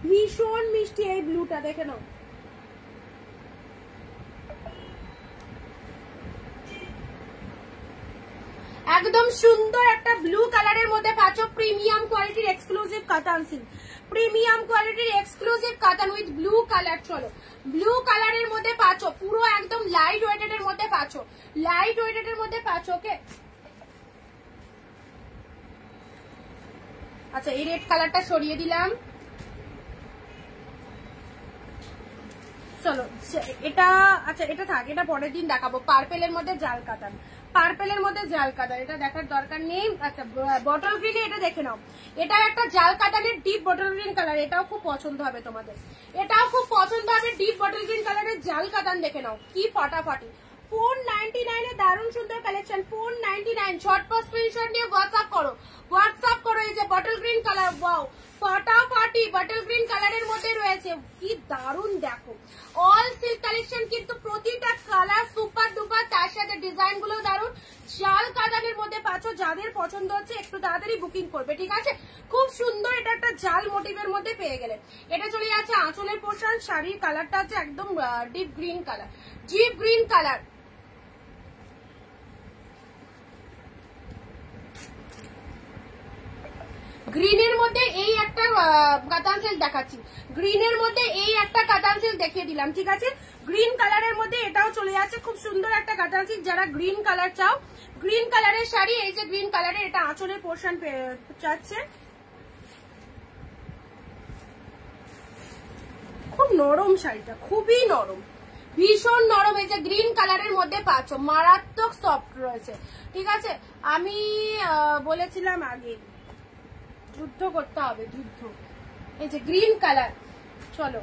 ভীষণ মিষ্টি এই ব্লুটা, দেখে নাও। একদম সুন্দর একটা ব্লু কালারের মধ্যে পাচ্ছ প্রিমিয়াম কোয়ালিটির এক্সক্লুসিভ কাতান সিল্ক, প্রিমিয়াম কোয়ালিটির এক্সক্লুসিভ কাতান উইথ ব্লু কালার। চলো ব্লু কালারের মধ্যে পাচ্ছ, পুরো একদম লাইট ওয়েটেড এর মধ্যে পাচ্ছ, লাইট ওয়েটেড এর মধ্যে পাচ্ছ। ওকে, আচ্ছা এই রেড কালারটা সরিয়ে দিলাম। চলো এটা, আচ্ছা এটা থাক, এটা পরের দিন দেখাবো। পার্পেলের মধ্যে জাল কাতান, পার্পেলের মধ্যে জাল কাতান, এটা দেখার দরকার নেই। আচ্ছা বটল গ্রিনে এটা দেখে নাও, এটা একটা জাল কাতানের ডিপ বটল গ্রিন কালার, এটাও খুব পছন্দ হবে তোমাদের, এটাও খুব পছন্দ হবে। ডিপ বটল গ্রিন কালারের জাল কাতান দেখে নাও, কি ফাটাফাটি। 499 এ দারুণ সুন্দর কালেকশন। 499, ঝটপট স্ক্রিনশট নিয়ে হোয়াটসঅ্যাপ করো, হোয়াটসঅ্যাপ করো। এই যে বটল গ্রিন কালার, ওয়াও ফাটাফাটি বটল গ্রিন কালারের মধ্যে রয়েছে, কি দারুণ দেখো। অল সিল্ক কালেকশন কিন্তু প্রতিটা কালার সুপার ডুপার, তার সাথে ডিজাইন গুলো দারুণ। জাল কাতানের মধ্যে পাচ্ছ, যাদের পছন্দ হচ্ছে একটু তাড়াতাড়ি বুকিং করবে, ঠিক আছে। খুব সুন্দর, এটা একটা জাল মোটিভের মধ্যে পেয়ে গেলে। এটা চলে যাচ্ছে আঁচলের পোর্শন, শাড়ির কালারটা আছে একদম deep green colour, deep green colour. গ্রিনের মধ্যে এই একটা কাতান সিল্ক দেখাচ্ছি, গ্রিনের মধ্যে এই একটা কাতান সিল্ক দেখিয়ে দিলাম, ঠিক আছে। গ্রিন কালারের মধ্যে এটাও চলে যাচ্ছে, খুব সুন্দর একটা কাতান সিল্ক। যারা গ্রিন কালার চাও, গ্রিন কালারের শাড়ি, এই যে গ্রিন কালারের, এটা আঁচলের পোর্শন চাচ্ছে। খুব নরম শাড়িটা, খুবই নরম, ভীষণ নরম। এই যে গ্রিন কালারের মধ্যে পাচ্ছ, মারাত্মক সফট রয়েছে, ঠিক আছে। আমি বলেছিলাম আগে যুদ্ধ করতে হবে, যুদ্ধ। এই যে গ্রিন কালার, চলো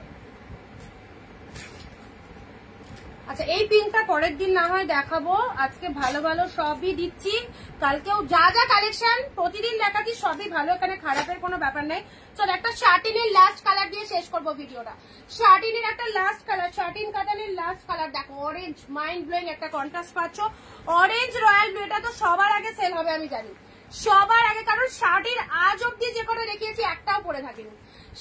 আচ্ছা এই পিঙ্কটা পরের দিন না হয় দেখাবো, আজকে ভালো ভালো সবই দিচ্ছি। কালকেও যা যা কালেকশন প্রতিদিন দেখাচ্ছি সবই ভালো, এখানে খারাপের কোনো ব্যাপার নেই। চলো একটা শার্টিনের লাস্ট কালার দিয়ে শেষ করবো ভিডিওটা। শার্টিনের একটা লাস্ট কালার, শার্টিন কাতানের লাস্ট কালার দেখো, অরেঞ্জ, মাইন্ড ব্লোয়িং একটা কন্ট্রাস্ট পাচ্ছ। অরেঞ্জ রয়্যাল ব্লু, এটা তো সবার আগে সেল হবে আমি জানি, সবার আগে, কারণ শার্টির আজ অব্দি যে করে দেখিয়েছি একটাও পরে থাকেনি।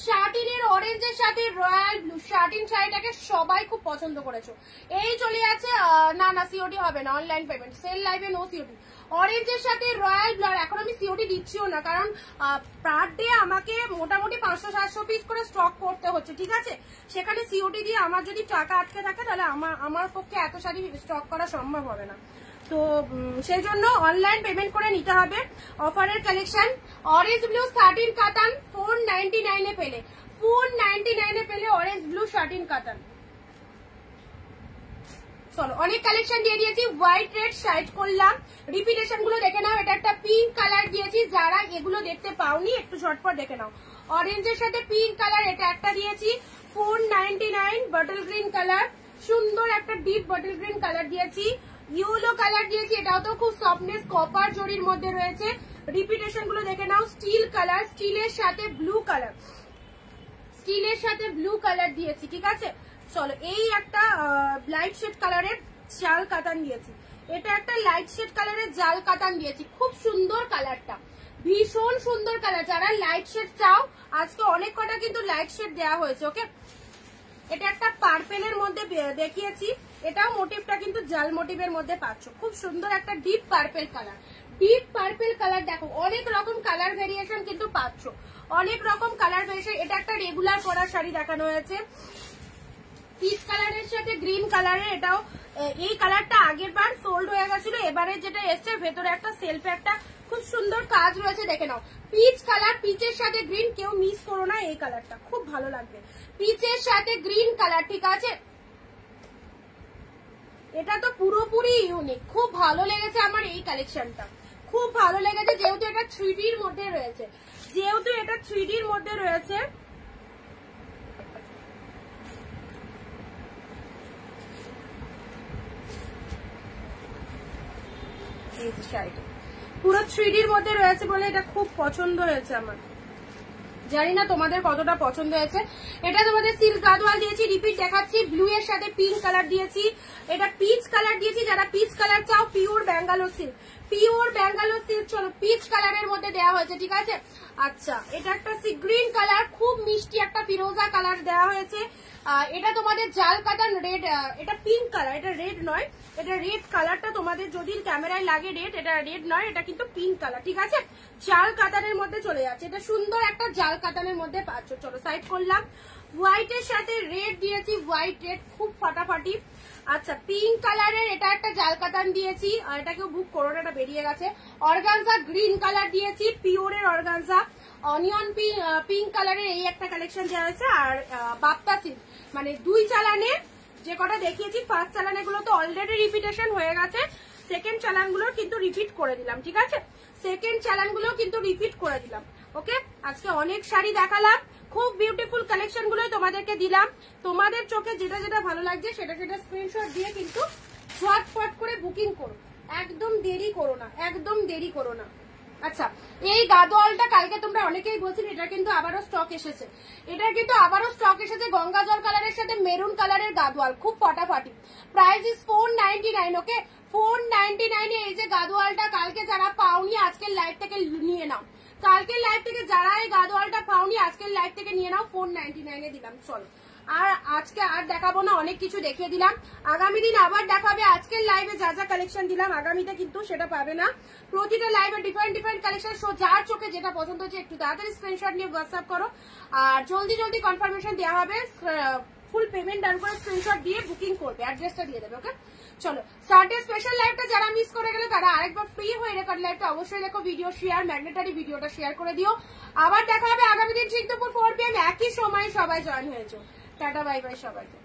শার্টিনের অরেঞ্জের সাথে রয়্যাল ব্লু, শার্টিন শাড়িটাকে সবাই খুব পছন্দ করেছো। এই চলে যাচ্ছে, না না সিওডি হবে না, অনলাইন পেমেন্ট, সেল লাইভে নো সিওডি। অরেঞ্জের সাথে রয়্যাল ব্লু, এখন আমি সিওডি দিচ্ছিও না, কারণ পার ডে আমাকে মোটামুটি 500-700 পিস করে স্টক করতে হচ্ছে, ঠিক আছে। সেখানে সিওডি দিয়ে আমার যদি টাকা আটকে থাকে তাহলে আমার পক্ষে এত শাড়ি স্টক করা সম্ভব হবে না। তো সেই জন্য অনলাইন পেমেন্ট করে নিতে হবে। অফারের কালেকশন অরেঞ্জ ব্লু শার্টিন কাতান 499 এ পেলে, 499 এ পেলে অরেঞ্জ ব্লু শার্টিন কাতান। চলো অনেক কালেকশন দিয়ে দিয়েছি, হোয়াইট রেড সাইড করলাম, রিপিটেশন গুলো দেখে নাও। এটা একটা পিঙ্ক কালার দিয়েছি, যারা এগুলো দেখতে পাওনি একটু ঝটপট দেখে নাও। অরেঞ্জের সাথে পিঙ্ক কালার, এটা একটা দিয়েছি 499, বটল গ্রিন কালার, সুন্দর একটা ডিপ বটল গ্রিন কালার দিয়েছি। ইয়েলো কালার দিয়েছি, এটাও তো খুব সফটনেস কপার জরির মধ্যে রয়েছে। রিপিটেশন গুলো দেখে নাও। স্টিল কালার, স্টিলের সাথে ব্লু কালার, স্টিলের সাথে ব্লু কালার দিয়েছি, ঠিক আছে। চলো এই একটা লাইট শেড কালারের জাল কাতান দিয়েছি, এটা একটা লাইট শেড কালারের জাল কাতান দিয়েছি, খুব সুন্দর কালারটা, ভীষণ সুন্দর কালার। যারা লাইট শেড চাও, আজকে অনেক কটা কিন্তু লাইট শেড দেওয়া হয়েছে, ওকে। এটা একটা পার্পেলের মধ্যে দেখিয়েছি, এটাও মোটিভটা কিন্তু জাল মোটিভের মধ্যে পাচ্ছ, খুব সুন্দর একটা deep purple colour. Deep purple colour দেখো, অনেক রকম কালার ভেরিয়েশন কিন্তু পাচ্ছ, অনেক রকম কালার ভেরিয়েশন। এটা একটা রেগুলার পরা শাড়ি দেখানো হয়েছে, পিচ কালারের সাথে গ্রিন কালারের। এটাও এই কালারটা আগের বার সোল্ড হয়ে গেছিল, এবারে যেটা এসছে ভেতরে একটা সেলফে একটা খুব সুন্দর কাজ রয়েছে, দেখে নাও। পিচ কালার, পিচের সাথে গ্রিন, কেউ মিস করো না, এই কালারটা খুব ভালো লাগবে, পিচের সাথে গ্রিন কালার, ঠিক আছে। এটা তো পুরোপুরি ইউনিক, খুব ভালো লেগেছে আমার এই কালেকশনটা, খুব ভালো লেগেছে। যেহেতু এটা 3Dর মধ্যে রয়েছে, যেহেতু এটা 3Dর মধ্যে রয়েছে, এই শাড়িটা পুরো 3Dর মধ্যে রয়েছে বলে এটা খুব পছন্দ হয়েছে আমার। জানি না তোমাদের কতটা পছন্দ হয়েছে। এটা তোমাদের সিল্ক গাদোয়াল দিয়েছি, রিপিট দেখাচ্ছি, ব্লু এর সাথে পিঙ্ক কালার দিয়েছি, এটা পিচ কালার দিয়েছি। যারা পিচ কালার চাও, pure Bangalore silk, pure Bangalore silk, চলো পিচ কালারের মধ্যে দেওয়া হয়েছে, ঠিক আছে। আচ্ছা, এটা একটা সি গ্রিন কালার, খুব মিষ্টি একটা ফিরোজা কালার দেওয়া হয়েছে। এটা তোমাদের জাল কাতান রেড, এটা পিঙ্ক কালার, এটা রেড নয়, এটা রেড কালারটা তোমাদের যদি ক্যামেরায় লাগে রেড, এটা রেড নয়, এটা কিন্তু পিঙ্ক কালার, ঠিক আছে। জাল কাতানের মধ্যে চলে যাচ্ছে, এটা সুন্দর একটা জাল কাতানের মধ্যে পাচ্ছ। চলো সাইড করলাম। হোয়াইটের সাথে রেড দিয়েছি, হোয়াইট রেড খুব ফাটাফাটি। আচ্ছা, পিঙ্ক কালারের এটা একটা জাল কাতান দিয়েছি, আর এটাকেও বুক করো, এটা বেরিয়ে গেছে। অর্গানজা গ্রিন কালার দিয়েছি, পিওরের অর্গানজা। অনিয়ন পিঙ্ক কালারের এই একটা কালেকশন দেওয়া হয়েছে। আর বাপ্তা সিল্ক, মানে দুই চালানে যে কটা দেখিয়েছি, ফার্স্ট চালানে গুলো তো অলরেডি রিপিটেশন হয়ে গেছে, সেকেন্ড চালান গুলো কিন্তু রিপিট করে দিলাম, ঠিক আছে। সেকেন্ড চালান গুলো কিন্তু রিপিট করে দিলাম, ওকে। আজকে অনেক শাড়ি দেখালাম, খুব বিউটিফুল কালেকশন গুলোই তোমাদেরকে দিলাম। তোমাদের চোখে যেটা যেটা ভালো লাগছে সেটা সেটা স্ক্রিনশট দিয়ে কিন্তু ঝটপট করে বুকিং করো, একদম দেরি করো না, একদম দেরি করো না। আচ্ছা, এই গাদোয়ালটা কালকে তোমরা অনেকেই বলছিলে, এটা কিন্তু আবারও স্টক এসেছে, এটা কিন্তু আবারও স্টক এসেছে। গঙ্গা জল কালারের সাথে মেরুন কালারের গাদোয়াল, খুব ফাটাফাটি। প্রাইস ইজ 499, ওকে। 499 এই যে গাদোয়ালটা, কালকে যারা পাওনি আজকের লাইভ থেকে নিয়ে নাও, কালকের লাইভ থেকে যারা এই গাদোয়ালটা পাওনি আজকের লাইভ থেকে নিয়ে নাও, 499 দিলাম। চলো, আর আজকে আর দেখাবো না, অনেক কিছু দেখিয়ে দিলাম। আগামী দিন আবার দেখাবে। আজকের লাইভে যা যা কালেকশন দিলাম আগামীতে কিন্তু সেটা পাবে না। প্রতিটা লাইভে ডিফারেন্ট ডিফারেন্ট কালেকশন। সো যার চোখে যেটা পছন্দ হচ্ছে একটু তাড়াতাড়ি স্ক্রিনশট নিয়ে হোয়াটসঅ্যাপ করো, আর জলদি জলদি কনফার্মেশন দেওয়া হবে। ফুল পেমেন্ট ডান করে স্ক্রিনশট দিয়ে বুকিং করবে, অ্যাড্রেসটা দিয়ে দেবে, ওকে। চলো, সানডে স্পেশাল লাইভটা যারা মিস করে গেলে তারা আরেকবার ফ্রি হয়ে রেকর্ড লাইভটা অবশ্যই দেখো, ভিডিও শেয়ার, ম্যাগনেটারি ভিডিওটা শেয়ার করে দিও। আবার দেখা হবে আগামী দিন ঠিক দুপুর 4 PM একই সময়, সবাই জয়েন হয়েছো। টাটা, বাই বাই সবাইকে।